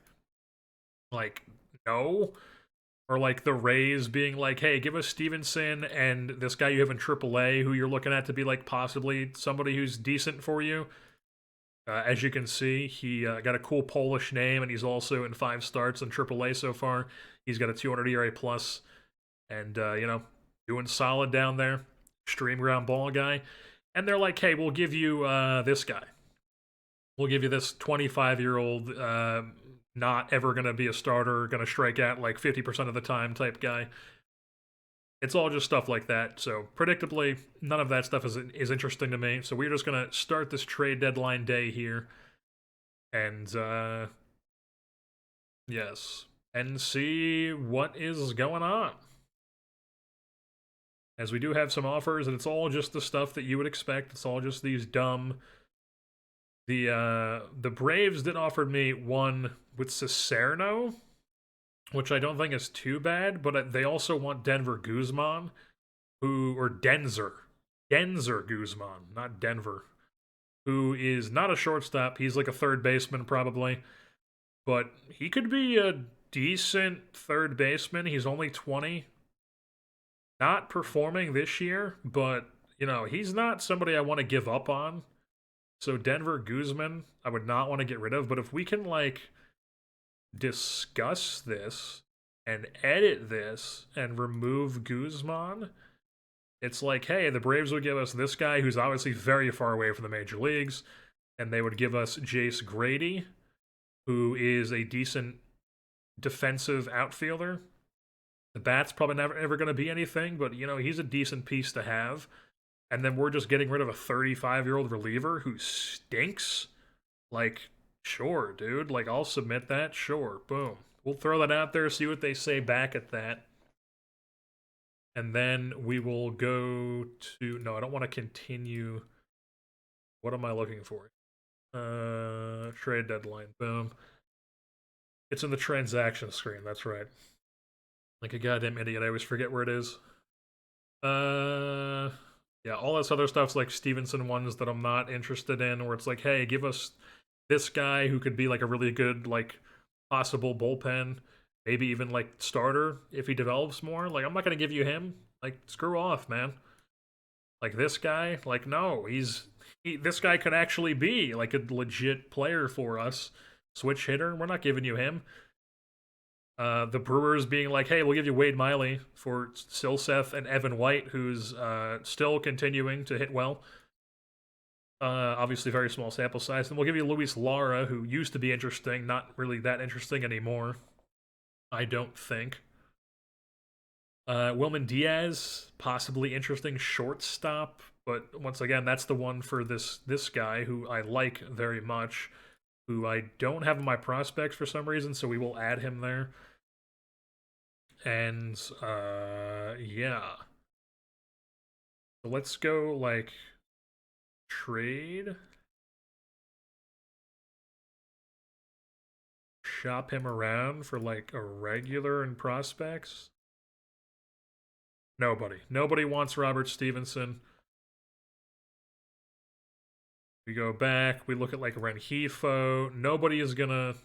Like, no. Or like the Rays being like, hey, give us Stevenson and this guy you have in AAA who you're looking at to be like possibly somebody who's decent for you. As you can see, he got a cool Polish name, and he's also in 5 starts in AAA so far. He's got a 200 ERA plus, and doing solid down there. Extreme ground ball guy, and they're like, "Hey, we'll give you this guy. We'll give you this 25-year-old, not ever gonna be a starter, gonna strike out like 50% of the time type guy." It's all just stuff like that. So predictably, none of that stuff is interesting to me. So we're just gonna start this trade deadline day here, and yes, and see what is going on. As we do have some offers, and it's all just the stuff that you would expect. It's all just these dumb. The Braves did offer me one with Cicerno, which I don't think is too bad, but they also want Denver Guzman, or Denzer Guzman, not Denver, who is not a shortstop. He's like a third baseman probably, but he could be a decent third baseman. He's only 20, not performing this year, but he's not somebody I want to give up on. So Denver Guzman, I would not want to get rid of, but if we can like discuss this and edit this and remove Guzman, it's like, hey, the Braves would give us this guy who's obviously very far away from the major leagues, and they would give us Jace Grady, who is a decent defensive outfielder. The bat's probably never ever going to be anything, but he's a decent piece to have. And then we're just getting rid of a 35-year-old reliever who stinks. Like, sure, dude. Like, I'll submit that. Sure, boom. We'll throw that out there, see what they say back at that. And then we will go to... No, I don't want to continue. What am I looking for? Trade deadline. Boom. It's in the transaction screen. That's right. Like a goddamn idiot. I always forget where it is. Yeah, all this other stuff's like Stevenson ones that I'm not interested in, where it's like, hey, give us this guy who could be like a really good, like, possible bullpen, maybe even like starter if he develops more. Like, I'm not gonna give you him. Like, screw off, man. Like, this guy, like, no, this guy could actually be like a legit player for us. Switch hitter, we're not giving you him. The Brewers being like, hey, we'll give you Wade Miley for Silseth and Evan White, who's still continuing to hit well. Obviously, very small sample size. And we'll give you Luis Lara, who used to be interesting, not really that interesting anymore, I don't think. Wilman Diaz, possibly interesting shortstop, but once again, that's the one for this guy who I like very much, who I don't have in my prospects for some reason, so we will add him there. And yeah. So let's go like trade. Shop him around for like a regular in prospects. Nobody wants Robert Stevenson. We go back, we look at like Rengifo. Nobody is gonna...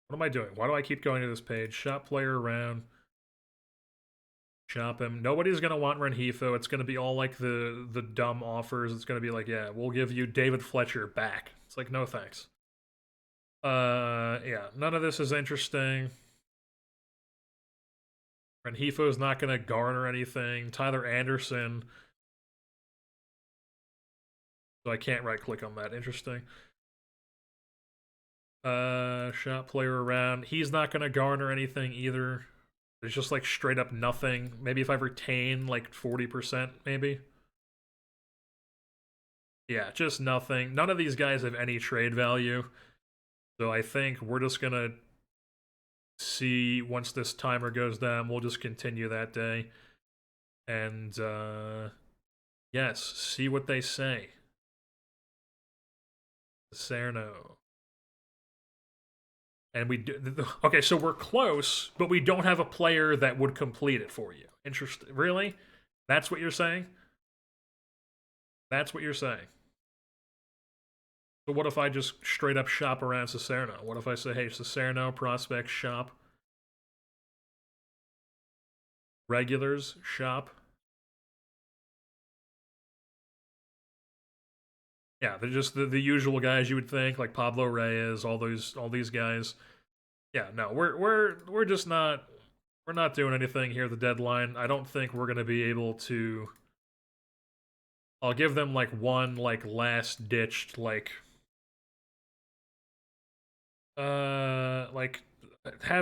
What am I doing? Why do I keep going to this page? Shop player around. Shop him. Nobody's going to want Rengifo. It's going to be all like the dumb offers. It's going to be like, yeah, we'll give you David Fletcher back. It's like, no thanks. Yeah, none of this is interesting. Rengifo's not going to garner anything. Tyler Anderson. So I can't right click on that. Interesting. Shop player around. He's not gonna garner anything either. There's just like straight up nothing. Maybe if I retain like 40%, maybe. Yeah, just nothing. None of these guys have any trade value. So I think we're just gonna see once this timer goes down. We'll just continue that day. And, yes, see what they say. Cerno. And we do. Okay, so we're close, but we don't have a player that would complete it for you. Interesting. Really? That's what you're saying? That's what you're saying. So what if I just straight up shop around Cicerno? What if I say, hey, Cicerno, prospect shop, regulars shop? Yeah, they're just the usual guys you would think, like Pablo Reyes, all these guys. Yeah, no, we're just not we're not doing anything here at the deadline. I don't think we're gonna be able to. I'll give them like one like last ditched like have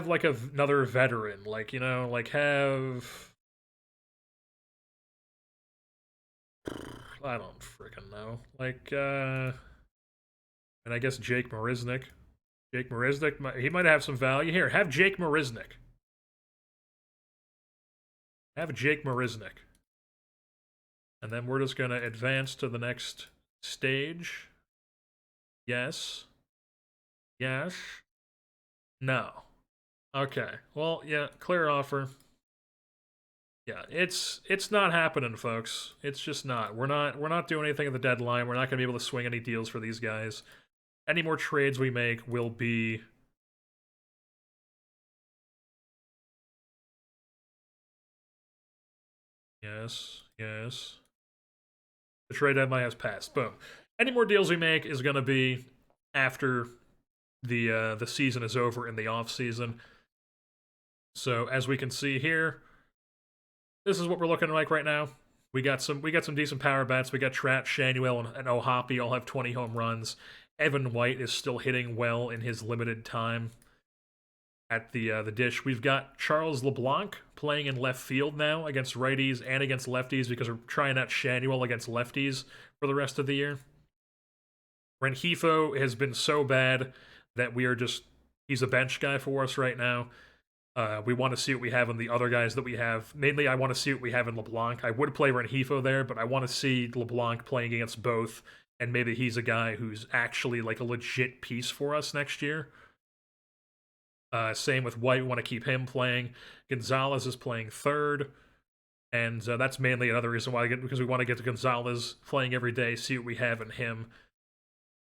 like another veteran, like, you know, like have I don't freaking know. Like and I guess Jake Marisnik. Jake Marisnik, he might have some value here. Have Jake Marisnik. Have Jake Marisnik. And then we're just gonna advance to the next stage. Yes. Yes. No. Okay. Well, yeah, clear offer. Yeah, it's not happening, folks. It's just not. We're not doing anything at the deadline. We're not gonna be able to swing any deals for these guys. Any more trades we make will be yes, yes. The trade deadline has passed. Boom. Any more deals we make is gonna be after the season is over in the off season. So as we can see here, this is what we're looking like right now. We got some decent power bats. We got Trout, Shanuel, and Ohapi all have 20 home runs. Evan White is still hitting well in his limited time at the dish. We've got Charles LeBlanc playing in left field now against righties and against lefties because we're trying out Shanuel against lefties for the rest of the year. Rengifo has been so bad that we are just he's a bench guy for us right now. We want to see what we have in the other guys that we have. Mainly, I want to see what we have in LeBlanc. I would play Rengifo there, but I want to see LeBlanc playing against both, and maybe he's a guy who's actually like a legit piece for us next year. Same with White. We want to keep him playing. Gonzalez is playing third, and that's mainly another reason why because we want to get to Gonzalez playing every day, see what we have in him.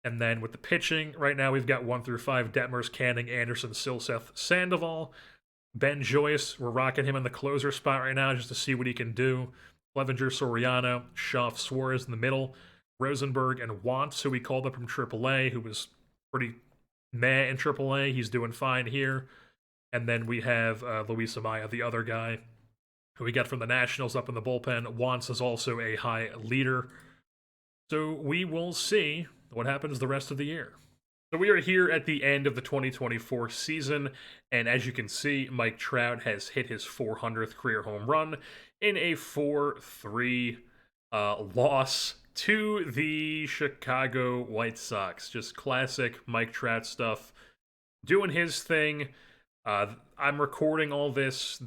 And then with the pitching, right now we've got 1 through 5: Detmers, Canning, Anderson, Silseth, Sandoval. Ben Joyce, we're rocking him in the closer spot right now just to see what he can do. Clevenger, Soriano, Schaff, Suarez in the middle. Rosenberg and Wantz, who we called up from AAA, who was pretty meh in AAA. He's doing fine here. And then we have Luis Amaya, the other guy, who we got from the Nationals up in the bullpen. Wantz is also a high leader. So we will see what happens the rest of the year. So we are here at the end of the 2024 season, and as you can see, Mike Trout has hit his 400th career home run in a 4-3 loss to the Chicago White Sox. Just classic Mike Trout stuff. Doing his thing. I'm recording all this.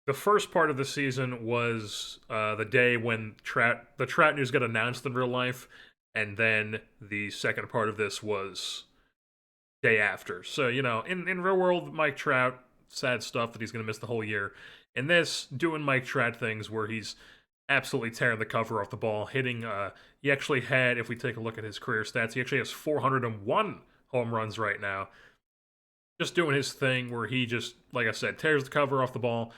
The first part of the season was the day when the Trout news got announced in real life, and then the second part of this was day after. So, you know, in real world, Mike Trout, sad stuff that he's going to miss the whole year. In this, doing Mike Trout things where he's absolutely tearing the cover off the ball, hitting, he actually had, if we take a look at his career stats, he actually has 401 home runs right now. Just doing his thing where he just, like I said, tears the cover off the ball,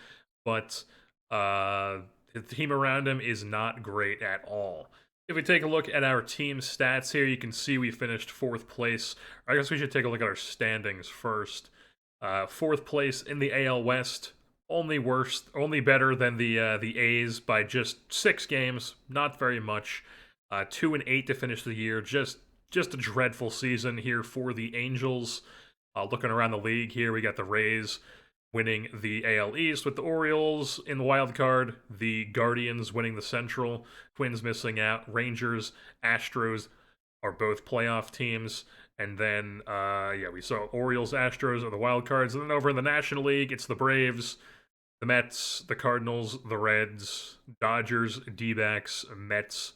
but the team around him is not great at all. If we take a look at our team stats here, you can see we finished 4th place. I guess we should take a look at our standings first. 4th place in the AL West, only better than the A's by just 6 games, not very much. 2-8 to finish the year, just a dreadful season here for the Angels. Looking around the league here, we got the Rays winning the AL East with the Orioles in the wild card, the Guardians winning the Central, Twins missing out, Rangers, Astros are both playoff teams, and then we saw Orioles, Astros are the wild cards, and then over in the National League, it's the Braves, the Mets, the Cardinals, the Reds, Dodgers, D-backs, Mets,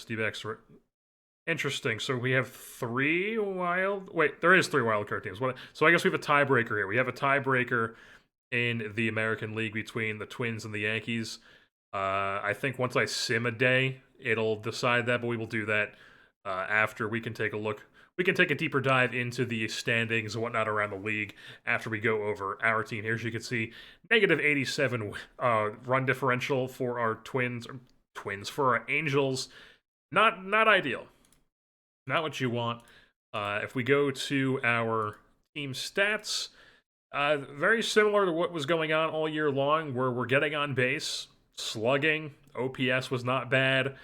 D-backs. Interesting. So we have three wild. Wait, there is three wild card teams. So I guess we have a tiebreaker here. We have a tiebreaker in the American League between the Twins and the Yankees. I think once I sim a day, it'll decide that, but we will do that after. We can take a look. We can take a deeper dive into the standings and whatnot around the league after we go over our team here. As you can see, negative 87 run differential for our Twins for our Angels. Not ideal. Not what you want. If we go to our team stats, very similar to what was going on all year long, where we're getting on base, slugging, OPS was not bad.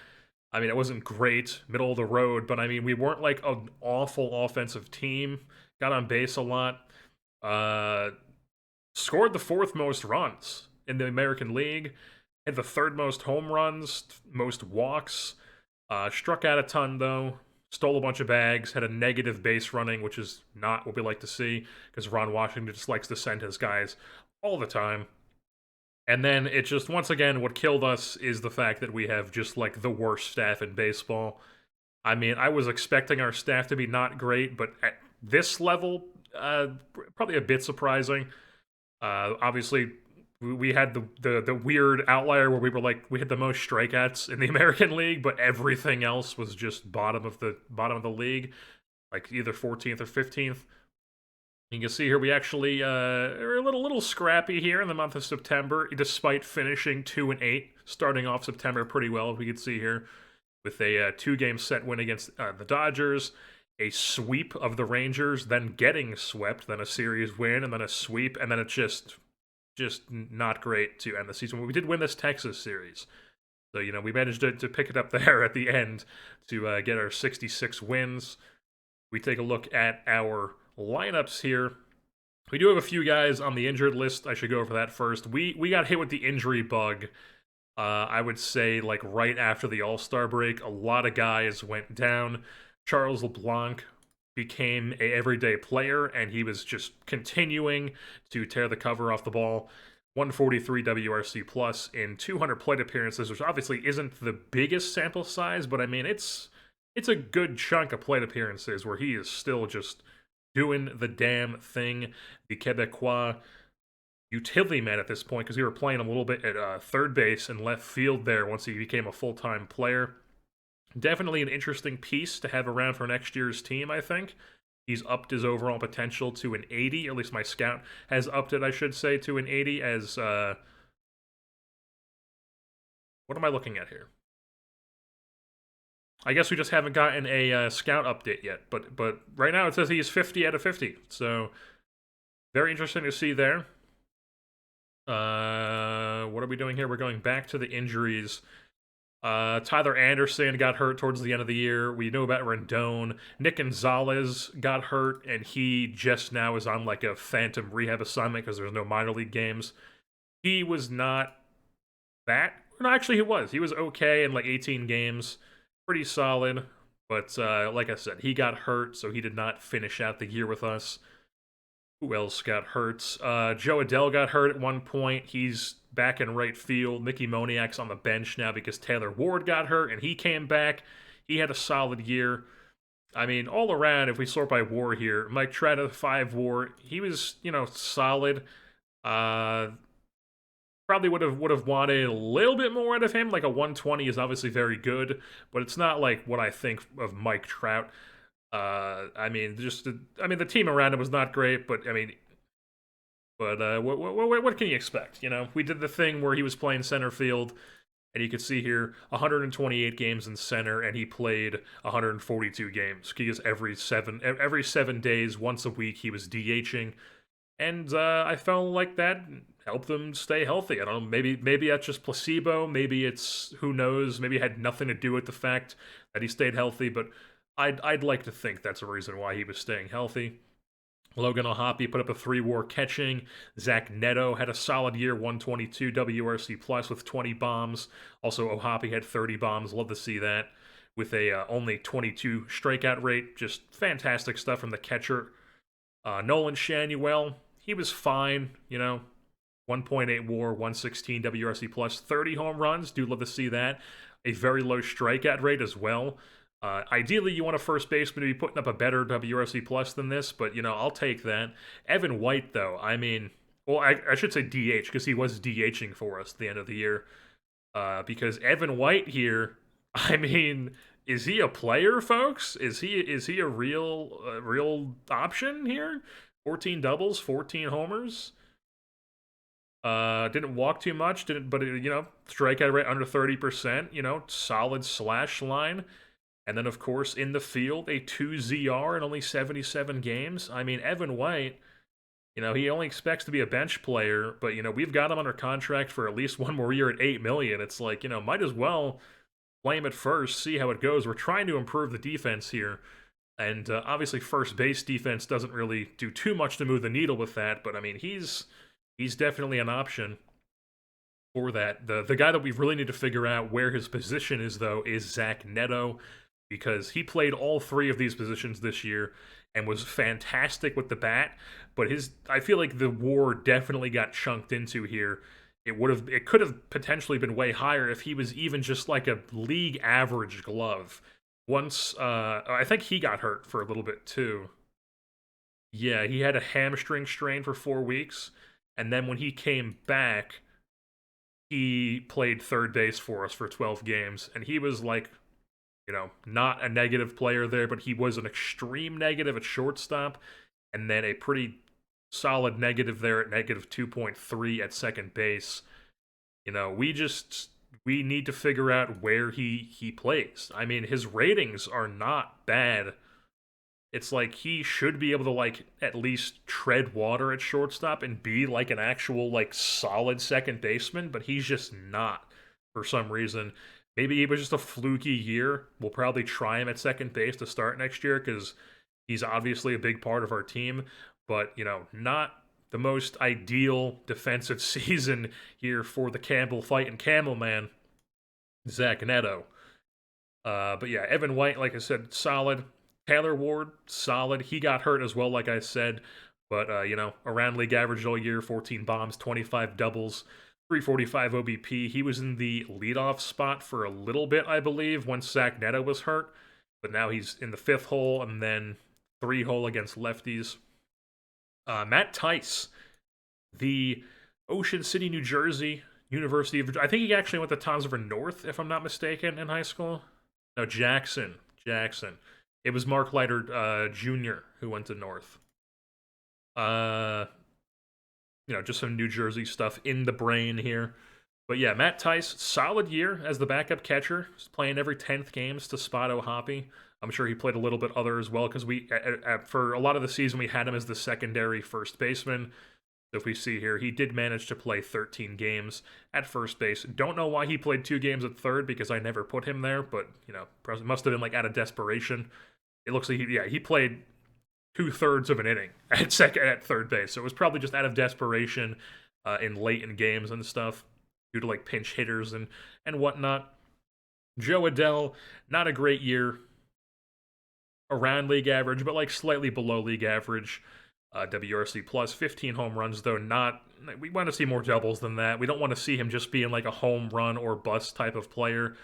I mean, it wasn't great, middle of the road, but I mean, we weren't like an awful offensive team. Got on base a lot. Scored the fourth most runs in the American League. Had the third most home runs, most walks. Struck out a ton, though. Stole a bunch of bags. Had a negative base running, which is not what we like to see, because Ron Washington just likes to send his guys all the time. And then it just, once again, what killed us is the fact that we have just like the worst staff in baseball. I mean, I was expecting our staff to be not great, but at this level, probably a bit surprising. Obviously, we had the weird outlier where we had the most strikeouts in the American League, but everything else was just bottom of the league, like either 14th or 15th. You can see here we actually are a little scrappy here in the month of September, despite finishing 2-8, starting off September pretty well. We can see here with a 2-game set win against the Dodgers, a sweep of the Rangers, then getting swept, then a series win, and then a sweep, and then it's just not great to end the season. We did win this Texas series, so we managed to pick it up there at the end to get our 66 wins. We take a look at our lineups here. We do have a few guys on the injured list. I should go over that first. We got hit with the injury bug. I would say like right after the All-Star break, a lot of guys went down. Charles LeBlanc became a everyday player, and he was just continuing to tear the cover off the ball. 143 WRC plus in 200 plate appearances, which obviously isn't the biggest sample size, but I mean it's a good chunk of plate appearances where he is still just doing the damn thing. The Quebecois utility man at this point, because we were playing him a little bit at third base and left field there once he became a full-time player. Definitely an interesting piece to have around for next year's team, I think. He's upped his overall potential to an 80, or at least my scout has upped it, I should say, to an 80 as, what am I looking at here? I guess we just haven't gotten a scout update yet, but right now it says he's 50 out of 50, so very interesting to see there. What are we doing here? We're going back to the injuries. Tyler Anderson got hurt towards the end of the year. We know about Rendon. Nick Gonzalez got hurt, and he just now is on like a phantom rehab assignment because there's no minor league games. He was not that. No, actually, he was. He was okay in like 18 games. Pretty solid. But like I said, he got hurt, so he did not finish out the year with us. Who else got hurt? Joe Adele got hurt at one point. He's back in right field. Mickey Moniak's on the bench now because Taylor Ward got hurt, and he came back. He had a solid year. I mean, all around, if we sort by WAR here, Mike Trout at 5 WAR. He was, solid. Probably would have wanted a little bit more out of him. Like a 120 is obviously very good, but it's not like what I think of Mike Trout. The team around him was not great, but what can you expect? We did the thing where he was playing center field, and you can see here 128 games in center, and he played 142 games. Because every 7 days, once a week, he was DHing, and I felt like that helped him stay healthy. I don't know, maybe that's just placebo. Maybe it's, who knows? Maybe it had nothing to do with the fact that he stayed healthy, but I'd like to think that's a reason why he was staying healthy. Logan O'Hoppe put up a 3 WAR catching. Zach Neto had a solid year, 122 WRC plus with 20 bombs. Also, O'Hoppe had 30 bombs. Love to see that. With a only 22 strikeout rate. Just fantastic stuff from the catcher. Nolan Shanuel, he was fine, 1.8 WAR, 116 WRC plus, 30 home runs. Do love to see that. A very low strikeout rate as well. Ideally, you want a first baseman to be putting up a better WRC plus than this, but I'll take that. Evan White, though, I mean, well, I should say DH because he was DHing for us at the end of the year. Because Evan White here, I mean, is he a player, folks? Is he a real option here? 14 doubles, 14 homers. Didn't walk too much, didn't but strikeout rate under 30%, solid slash line. And then of course in the field, a 2 ZR in only 77 games. I mean, Evan White, he only expects to be a bench player, but we've got him under contract for at least one more year at 8 million. It's like, might as well play him at first, see how it goes. We're trying to improve the defense here. And obviously first base defense doesn't really do too much to move the needle with that, but I mean, he's definitely an option for that. The guy that we really need to figure out where his position is, though, is Zach Neto, because he played all three of these positions this year and was fantastic with the bat. But I feel like the WAR definitely got chunked into here. It could have potentially been way higher if he was even just like a league average glove. Once, I think he got hurt for a little bit too. Yeah, he had a hamstring strain for 4 weeks. And then when he came back, he played third base for us for 12 games. And he was like, not a negative player there, but he was an extreme negative at shortstop. And then a pretty solid negative there at negative 2.3 at second base. We need to figure out where he plays. I mean, his ratings are not bad. It's like he should be able to like at least tread water at shortstop and be like an actual like solid second baseman, but he's just not for some reason. Maybe it was just a fluky year. We'll probably try him at second base to start next year because he's obviously a big part of our team, but not the most ideal defensive season here for the Campbell fighting Camel man, Zach Neto. But yeah, Evan White, like I said, solid. Taylor Ward, solid. He got hurt as well, like I said. But, around league average all year, 14 bombs, 25 doubles, 345 OBP. He was in the leadoff spot for a little bit, I believe, once Zach Neto was hurt. But now he's in the fifth hole and then 3 hole against lefties. Matt Tice, the Ocean City, New Jersey, University of... I think he actually went to Tom's River North, if I'm not mistaken, in high school. No, Jackson. It was Mark Leiter Jr. who went to North. Just some New Jersey stuff in the brain here. But yeah, Matt Tice, solid year as the backup catcher. He's playing every 10th games to spot O'Hoppe. I'm sure he played a little bit other as well because for a lot of the season we had him as the secondary first baseman. So if we see here, he did manage to play 13 games at first base. Don't know why he played 2 games at third because I never put him there, but must have been like out of desperation. It looks like he played 2/3 of an inning at third base. So it was probably just out of desperation in late in games and stuff due to like pinch hitters and whatnot. Joe Adell, not a great year. Around league average, but like slightly below league average. WRC plus 15 home runs though. We want to see more doubles than that. We don't want to see him just being like a home run or bust type of player.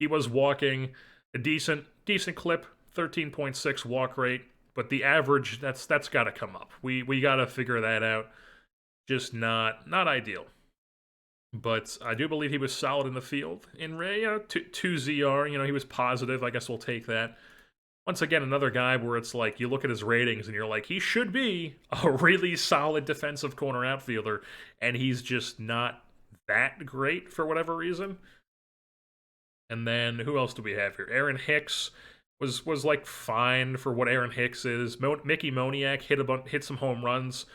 He was walking a decent clip. 13.6 walk rate, but the average that's got to come up. We got to figure that out. Just not ideal. But I do believe he was solid in the field. In Ray, 2 ZR, he was positive. I guess we'll take that. Once again, another guy where it's like you look at his ratings and you're like, he should be a really solid defensive corner outfielder, and he's just not that great for whatever reason. And then who else do we have here? Aaron Hicks was like fine for what Aaron Hicks is. Mickey Moniak hit some home runs,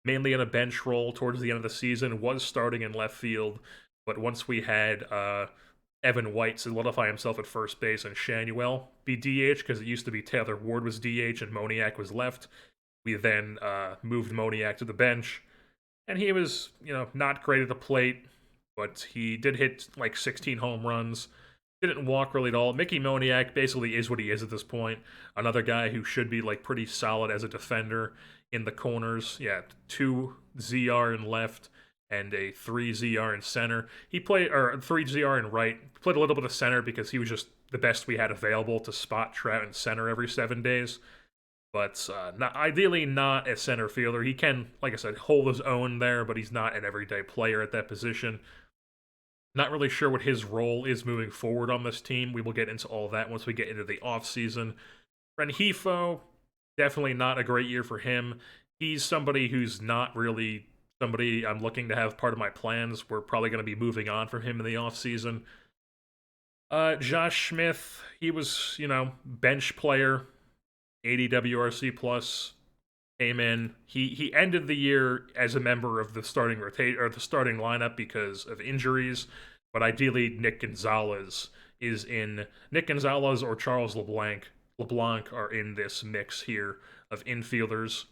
mainly in a bench role towards the end of the season, was starting in left field, but once we had Evan White solidify himself at first base and Shanuel be DH, because it used to be Taylor Ward was DH and Moniak was left, we then moved Moniak to the bench, and he was, not great at the plate, but he did hit like 16 home runs. Didn't walk really at all. Mickey Moniak basically is what he is at this point. Another guy who should be like pretty solid as a defender in the corners. Yeah, 2 ZR in left, and a 3 ZR in center. He played, or 3 ZR in right, played a little bit of center because he was just the best we had available to spot Trout in center every 7 days. But ideally not a center fielder. He can, like I said, hold his own there, but he's not an everyday player at that position. Not really sure what his role is moving forward on this team. We will get into all that once we get into the offseason. Rengifo, definitely not a great year for him. He's somebody who's not really somebody I'm looking to have part of my plans. We're probably going to be moving on from him in the offseason. Josh Smith, he was, bench player, 80 WRC plus, came in. He ended the year as a member of the starting the starting lineup because of injuries, but ideally Nick Gonzalez is in. Nick Gonzalez or Charles LeBlanc are in this mix here of infielders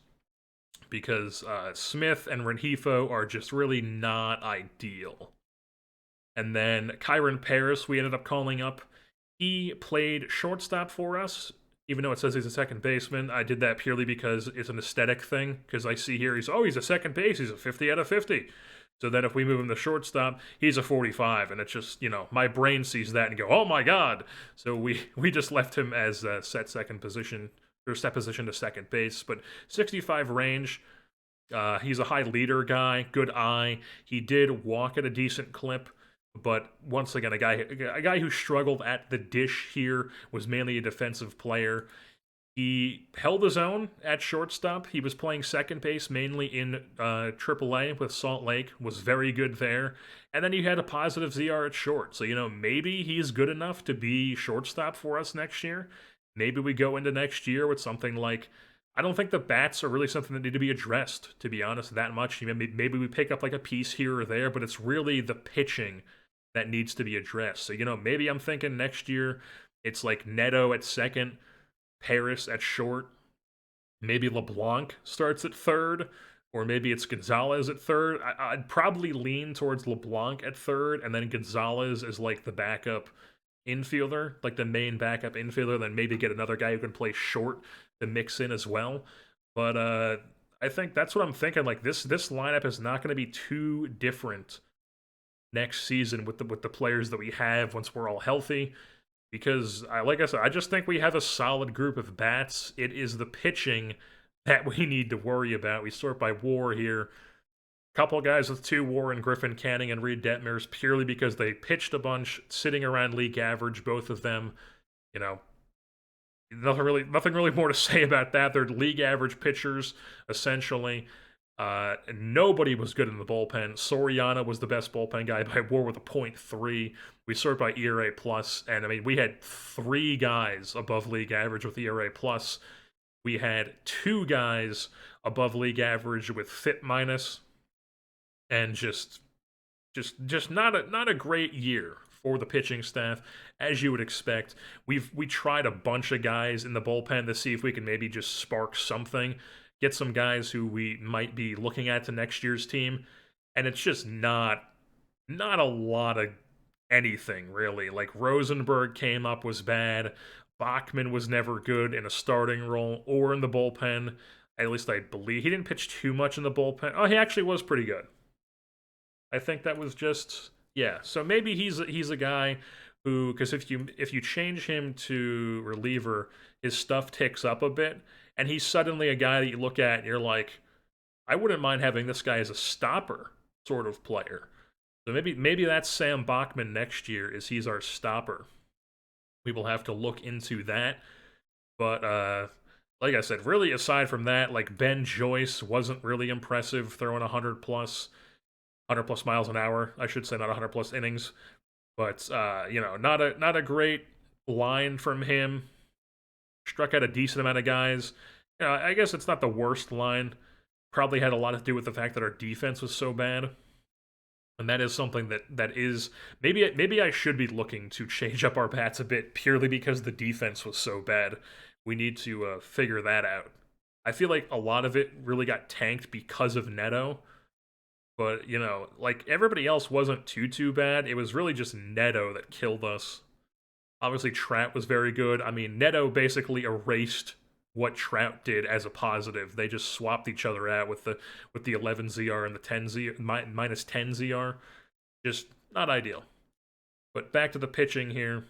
because Smith and Rengifo are just really not ideal. And then Kyron Paris, we ended up calling up. He played shortstop for us, even though it says he's a second baseman. I did that purely because it's an aesthetic thing, because I see here he's a second base, he's a 50 out of 50. So then if we move him to shortstop, he's a 45, and it's just, my brain sees that and go, oh my god! So we just left him as a set position to second base, but 65 range. He's a high leader guy, good eye. He did walk at a decent clip, but once again, a guy who struggled at the dish here, was mainly a defensive player. He held his own at shortstop. He was playing second base mainly in AAA with Salt Lake, was very good there. And then you had a positive ZR at short. So, maybe he's good enough to be shortstop for us next year. Maybe we go into next year with something like, I don't think the bats are really something that need to be addressed, to be honest, that much. Maybe we pick up like a piece here or there, but it's really the pitching that needs to be addressed. So, maybe I'm thinking next year it's like Neto at second, Paris at short, maybe LeBlanc starts at third, or maybe it's Gonzalez at third. I'd probably lean towards LeBlanc at third, and then Gonzalez is like the backup infielder, like the main backup infielder, then maybe get another guy who can play short to mix in as well. But I think that's what I'm thinking. Like this lineup is not going to be too different next season with the players that we have once we're all healthy. Because, like I said, I just think we have a solid group of bats. It is the pitching that we need to worry about. We sort by WAR here. A couple of guys with 2 WAR in Griffin Canning and Reed Detmers, purely because they pitched a bunch, sitting around league average, both of them. Nothing really more to say about that. They're league average pitchers, essentially. Nobody was good in the bullpen. Soriano was the best bullpen guy by WAR with a .3. We sort by ERA plus, and we had 3 guys above league average with ERA plus. We had 2 guys above league average with FIP minus, and just not a great year for the pitching staff, as you would expect. We tried a bunch of guys in the bullpen to see if we can maybe just spark something. Get some guys who we might be looking at to next year's team, and it's just not a lot of anything, really. Like, Rosenberg came up, was bad. Bachman was never good in a starting role or in the bullpen. At least I believe. He didn't pitch too much in the bullpen. Oh, he actually was pretty good. I think that was just, yeah. So maybe he's a guy who, because if you change him to reliever, his stuff ticks up a bit. And he's suddenly a guy that you look at and you're like, I wouldn't mind having this guy as a stopper sort of player. So maybe that's Sam Bachman next year, is he's our stopper. We will have to look into that. But like I said, really aside from that, like Ben Joyce wasn't really impressive, throwing 100 plus miles an hour, I should say, not 100 plus innings. But not a great line from him. Struck out a decent amount of guys. I guess it's not the worst line. Probably had a lot to do with the fact that our defense was so bad. And that is something that is... Maybe I should be looking to change up our bats a bit purely because the defense was so bad. We need to figure that out. I feel like a lot of it really got tanked because of Neto. But, like, everybody else wasn't too bad. It was really just Neto that killed us. Obviously, Trout was very good. Neto basically erased what Trout did as a positive. They just swapped each other out with the 11 ZR and the 10 Z minus 10 ZR. Just not ideal. But back to the pitching here.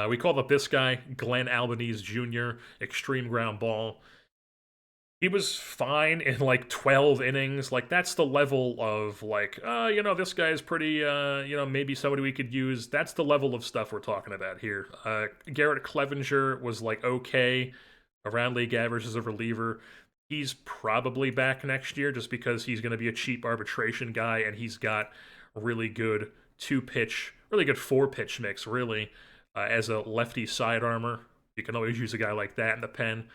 We called up this guy, Glenn Albanese Jr., extreme ground ball. He was fine in like 12 innings. Like, that's the level of, like, this guy's pretty, maybe somebody we could use. That's the level of stuff we're talking about here. Garrett Clevenger was, like, okay, around league average as a reliever. He's probably back next year just because he's going to be a cheap arbitration guy, and he's got really good really good 4-pitch mix, really, as a lefty side armor. You can always use a guy like that in the pen.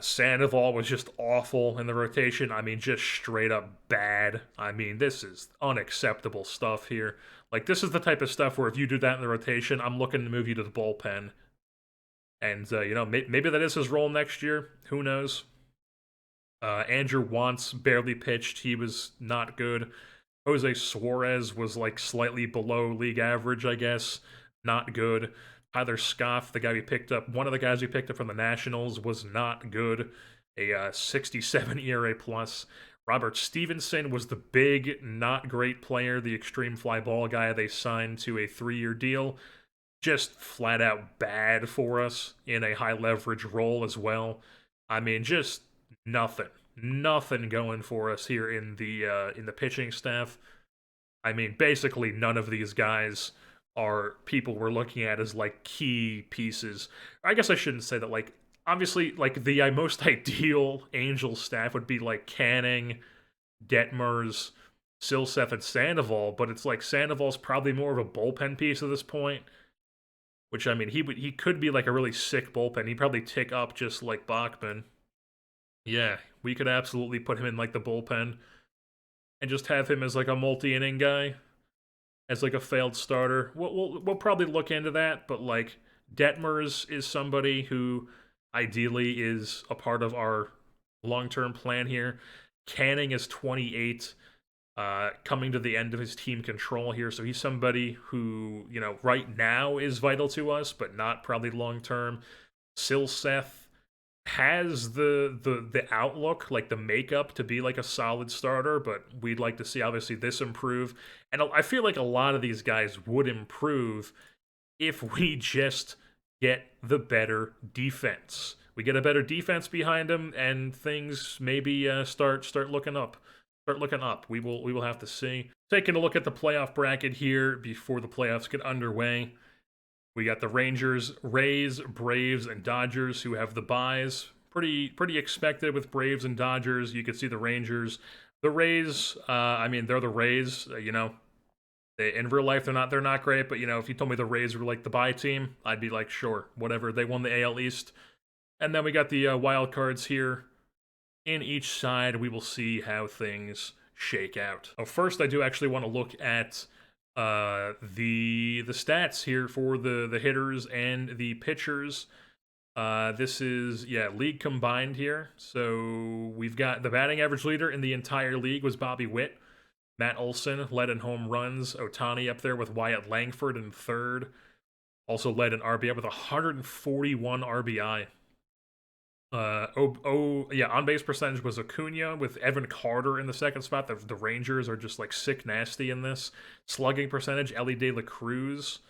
Sandoval was just awful in the rotation. I mean, just straight up bad. I mean, this is unacceptable stuff here. Like, this is the type of stuff where if you do that in the rotation, I'm looking to move you to the bullpen. And, maybe that is his role next year. Who knows? Andrew Wantz barely pitched. He was not good. Jose Suarez was, like, slightly below league average, I guess. Not good. Tyler Scoff, the guy we picked up, one of the guys we picked up from the Nationals, was not good. A 67 ERA plus. Robert Stevenson was the big, not great player, the extreme fly ball guy they signed to a 3-year deal. Just flat out bad for us in a high leverage role as well. I mean, just nothing going for us here in the pitching staff. I mean, basically none of these guys are people we're looking at as, like, key pieces. I guess I shouldn't say that. Like, obviously, like, the most ideal Angels staff would be, like, Canning, Detmers, Silseth, and Sandoval, but it's like Sandoval's probably more of a bullpen piece at this point, which, I mean, he could be, like, a really sick bullpen. He'd probably tick up just like Bachman. Yeah, we could absolutely put him in, like, the bullpen and just have him as, like, a multi-inning guy, as, like, a failed starter. We'll probably look into that, but, like, Detmers is somebody who ideally is a part of our long-term plan here. Canning is 28, coming to the end of his team control here, so he's somebody who, right now is vital to us, but not probably long-term. Silseth has the outlook, like the makeup to be like a solid starter, but we'd like to see obviously this improve. And I feel like a lot of these guys would improve if we just get the better defense. We get a better defense behind them, and things maybe start looking up. Start looking up. We will have to see. Taking a look at the playoff bracket here before the playoffs get underway. We got the Rangers, Rays, Braves, and Dodgers who have the byes. Pretty expected with Braves and Dodgers. You could see the Rangers. The Rays, I mean, they're the Rays, in real life, they're not great, but, if you told me the Rays were, like, the bye team, I'd be like, sure, whatever. They won the AL East. And then we got the wild cards here. In each side, we will see how things shake out. Oh, first, I do actually want to look at the stats here for the hitters and the pitchers. This is league combined here. So we've got the batting average leader in the entire league was Bobby Witt. Matt Olson led in home runs. Ohtani up there with Wyatt Langford in third. Also led in RBI with 141 RBI. On base percentage was Acuna with Evan Carter in the second spot. The Rangers are just, like, sick nasty in this. Slugging percentage, Elly De La Cruz.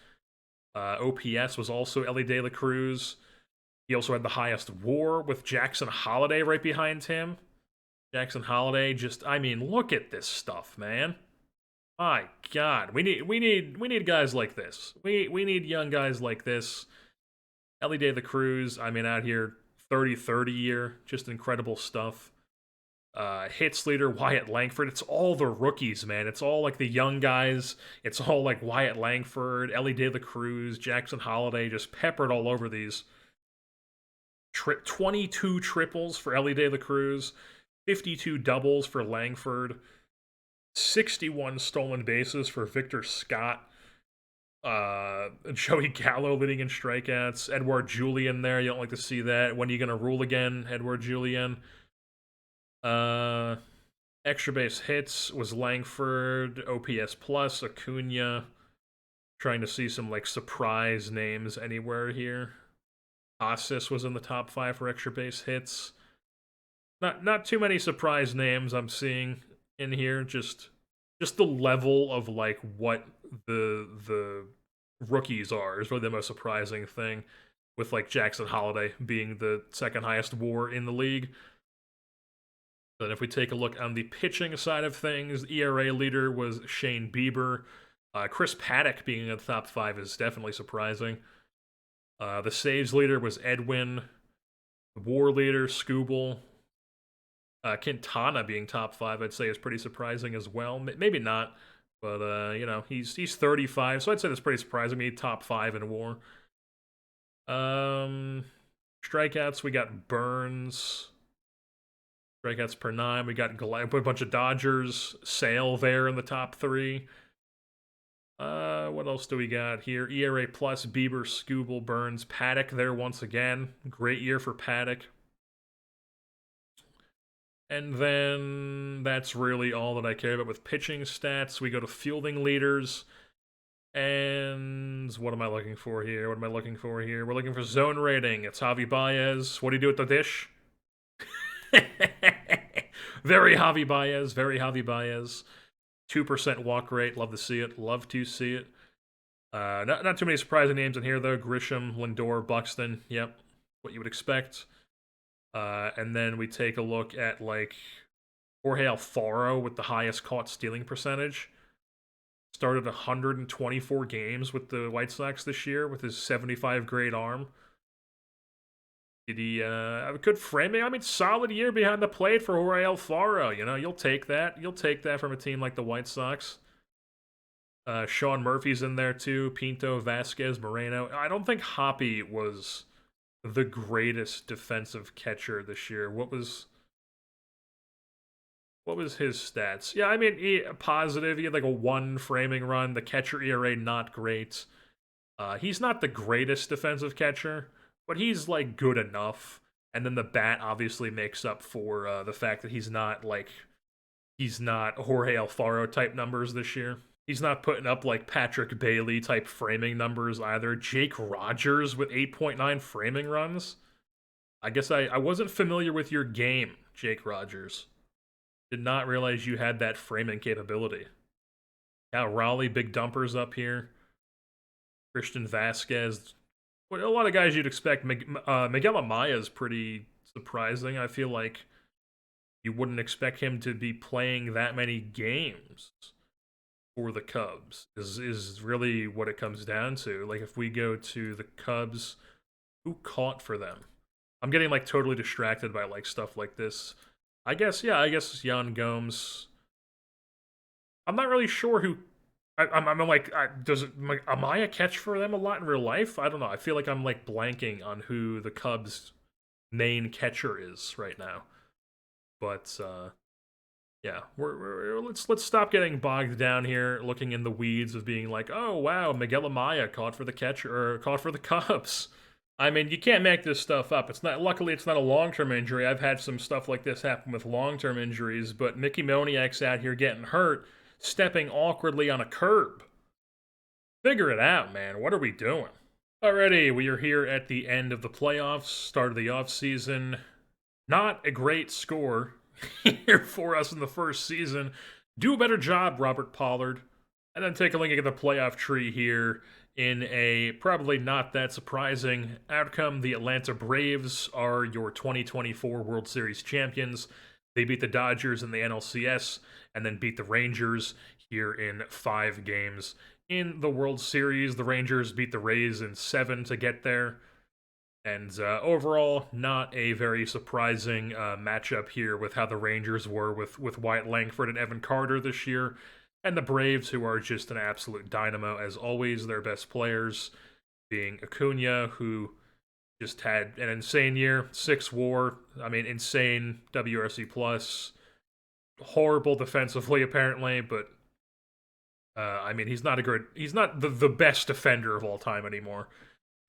OPS was also Elly De La Cruz. He also had the highest WAR with Jackson Holliday right behind him. Jackson Holliday look at this stuff, man. My God, we need guys like this. We need young guys like this. Elly De La Cruz, out here 30-30 year, just incredible stuff. Hits leader Wyatt Langford. It's all the rookies, man. It's all, like, the young guys. It's all, like, Wyatt Langford, Elly De La Cruz, Jackson Holliday, just peppered all over these. 22 triples for Elly De La Cruz, 52 doubles for Langford, 61 stolen bases for Victor Scott. Joey Gallo leading in strikeouts. Edouard Julien there. You don't like to see that. When are you going to rule again, Edouard Julien? Extra base hits was Langford. OPS plus, Acuna. Trying to see some, like, surprise names anywhere here. Ossis was in the top 5 for extra base hits. Not too many surprise names I'm seeing in here. Just the level of like what the rookies are is really the most surprising thing. With like Jackson Holiday being the second highest WAR in the league. Then if we take a look on the pitching side of things, ERA leader was Shane Bieber. Chris Paddock being in the top 5 is definitely surprising. The saves leader was Edwin. The WAR leader, Scooble. Quintana being top 5, I'd say, is pretty surprising as well. Maybe not, but he's 35, so I'd say that's pretty surprising. Me, top 5 in WAR. Strikeouts, we got Burns. Strikeouts per 9. We got a bunch of Dodgers. Sale there in the top 3. What else do we got here? ERA plus, Bieber, Scooble, Burns, Paddock there once again. Great year for Paddock. And then that's really all that I care about with pitching stats. We go to fielding leaders. And what am I looking for here? We're looking for zone rating. It's Javi Baez. What do you do with the dish? Very Javi Baez. 2% walk rate. Love to see it. Not too many surprising names in here, though. Grisham, Lindor, Buxton. Yep, what you would expect. And then we take a look at, like, Jorge Alfaro with the highest caught stealing percentage. Started 124 games with the White Sox this year with his 75 grade arm. Did he have a good framing? I mean, solid year behind the plate for Jorge Alfaro. You'll take that. You'll take that from a team like the White Sox. Sean Murphy's in there, too. Pinto, Vasquez, Moreno. I don't think Hoppy was the greatest defensive catcher this year. What was his stats? Yeah, I mean, positive. He had like a 1 framing run. The catcher ERA, not great. He's not the greatest defensive catcher, but he's like good enough. And then the bat obviously makes up for the fact that he's not Jorge Alfaro type numbers this year. He's not putting up like Patrick Bailey type framing numbers either. Jake Rogers with 8.9 framing runs. I guess I wasn't familiar with your game, Jake Rogers. Did not realize you had that framing capability. Yeah, Raleigh, big dumpers up here. Christian Vasquez. A lot of guys you'd expect. Miguel Amaya is pretty surprising. I feel like you wouldn't expect him to be playing that many games for the Cubs, is really what it comes down to. Like, if we go to the Cubs, who caught for them? I'm getting, like, totally distracted by, like, stuff like this. I guess Yan Gomes. I'm not really sure who. I'm like, does Amaya catch for them a lot in real life? I don't know. I feel like I'm like blanking on who the Cubs' main catcher is right now. But yeah, let's stop getting bogged down here, looking in the weeds of being like, oh wow, Miguel Amaya caught for the catcher or caught for the Cubs. I mean, you can't make this stuff up. Luckily, it's not a long-term injury. I've had some stuff like this happen with long-term injuries, but Mickey Moniak's out here getting hurt, stepping awkwardly on a curb. Figure it out, man. What are we doing? Alrighty, we are here at the end of the playoffs, start of the offseason. Not a great score here for us in the first season. Do a better job, Robert Pollard. And then take a look at the playoff tree here. In a probably not that surprising outcome, the Atlanta Braves are your 2024 World Series champions. They beat the Dodgers in the NLCS and then beat the Rangers here in 5 games. In the World Series, the Rangers beat the Rays in 7 to get there. And overall, not a very surprising matchup here with how the Rangers were with Wyatt Langford and Evan Carter this year. And the Braves, who are just an absolute dynamo, as always, their best players being Acuna, who just had an insane year, 6 WAR, insane WRC+, horrible defensively, apparently, but, he's not the best defender of all time anymore,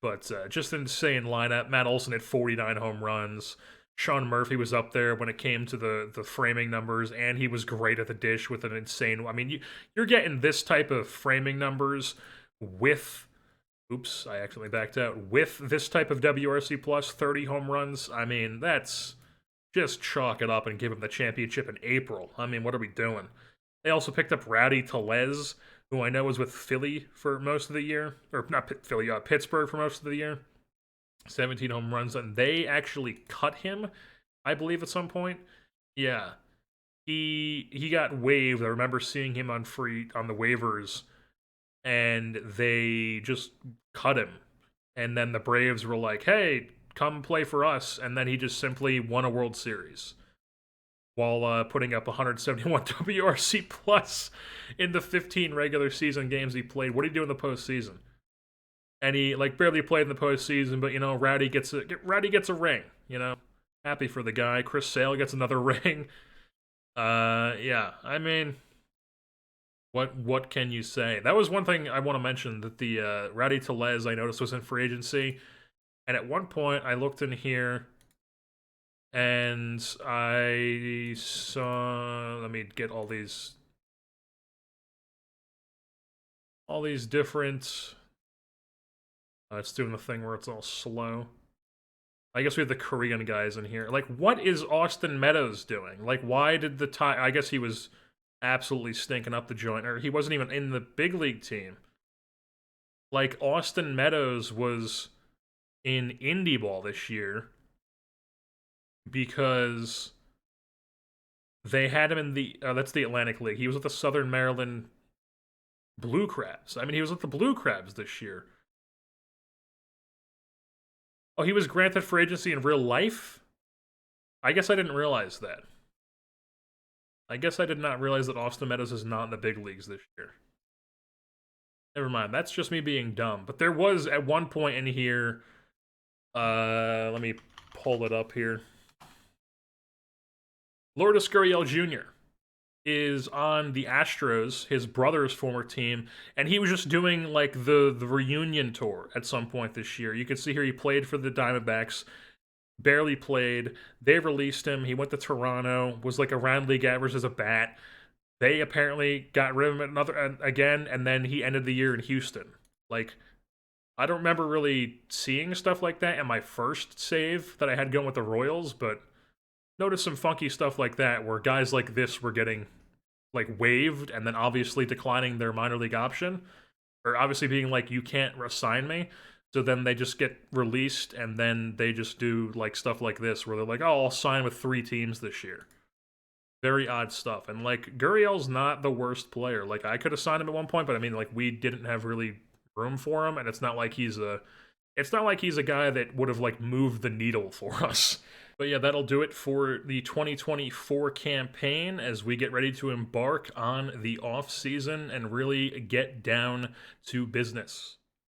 but just an insane lineup. Matt Olson had 49 home runs. Sean Murphy was up there when it came to the framing numbers, and he was great at the dish with an insane... you're getting this type of framing numbers with Oops, I accidentally backed out. With this type of WRC plus, 30 home runs, I mean, that's just chalk it up and give him the championship in April. I mean, what are we doing? They also picked up Rowdy Tellez, who I know was with Philly for most of the year, or not Philly, Pittsburgh for most of the year. 17 home runs, and they actually cut him, I believe, at some point. Yeah, he got waived. I remember seeing him on the waivers, and they just cut him. And then the Braves were like, "Hey, come play for us," and then he just simply won a World Series while putting up 171 WRC plus in the 15 regular season games he played. What did he do in the postseason? And he like barely played in the postseason, but you know, Rowdy gets a ring. You know, happy for the guy. Chris Sale gets another ring. Yeah, I mean, what can you say? That was one thing I want to mention, that the Rowdy Tellez I noticed was in free agency, and at one point I looked in here and I saw. Let me get all these different. It's doing the thing where it's all slow. I guess we have the Korean guys in here. Like, what is Austin Meadows doing? Like, why did the I guess he was absolutely stinking up the joint, or he wasn't even in the big league team. Like, Austin Meadows was in indie ball this year because they had him in the that's the Atlantic League. He was with the Southern Maryland Blue Crabs. I mean, he was with the Blue Crabs this year. Oh, he was granted free agency in real life? I guess I didn't realize that. I guess I did not realize that Austin Meadows is not in the big leagues this year. Never mind, that's just me being dumb. But there was, at one point in here, let me pull it up here. Lourdes Gurriel Jr. is on the Astros, his brother's former team, and he was just doing like the reunion tour at some point this year. You can see here he played for the Diamondbacks, barely played. They released him. He went to Toronto, was like around league average as a bat. They apparently got rid of him again, and then he ended the year in Houston. Like, I don't remember really seeing stuff like that in my first save that I had going with the Royals, but noticed some funky stuff like that where guys like this were getting like waived and then obviously declining their minor league option, or obviously being like, you can't assign me. So then they just get released, and then they just do like stuff like this where they're like, oh, I'll sign with 3 teams this year. Very odd stuff. And like, Gurriel's not the worst player. Like, I could have signed him at one point, but I mean, like, we didn't have really room for him, and it's not like he's a guy that would have like moved the needle for us. But yeah, that'll do it for the 2024 campaign as we get ready to embark on the off season and really get down to business.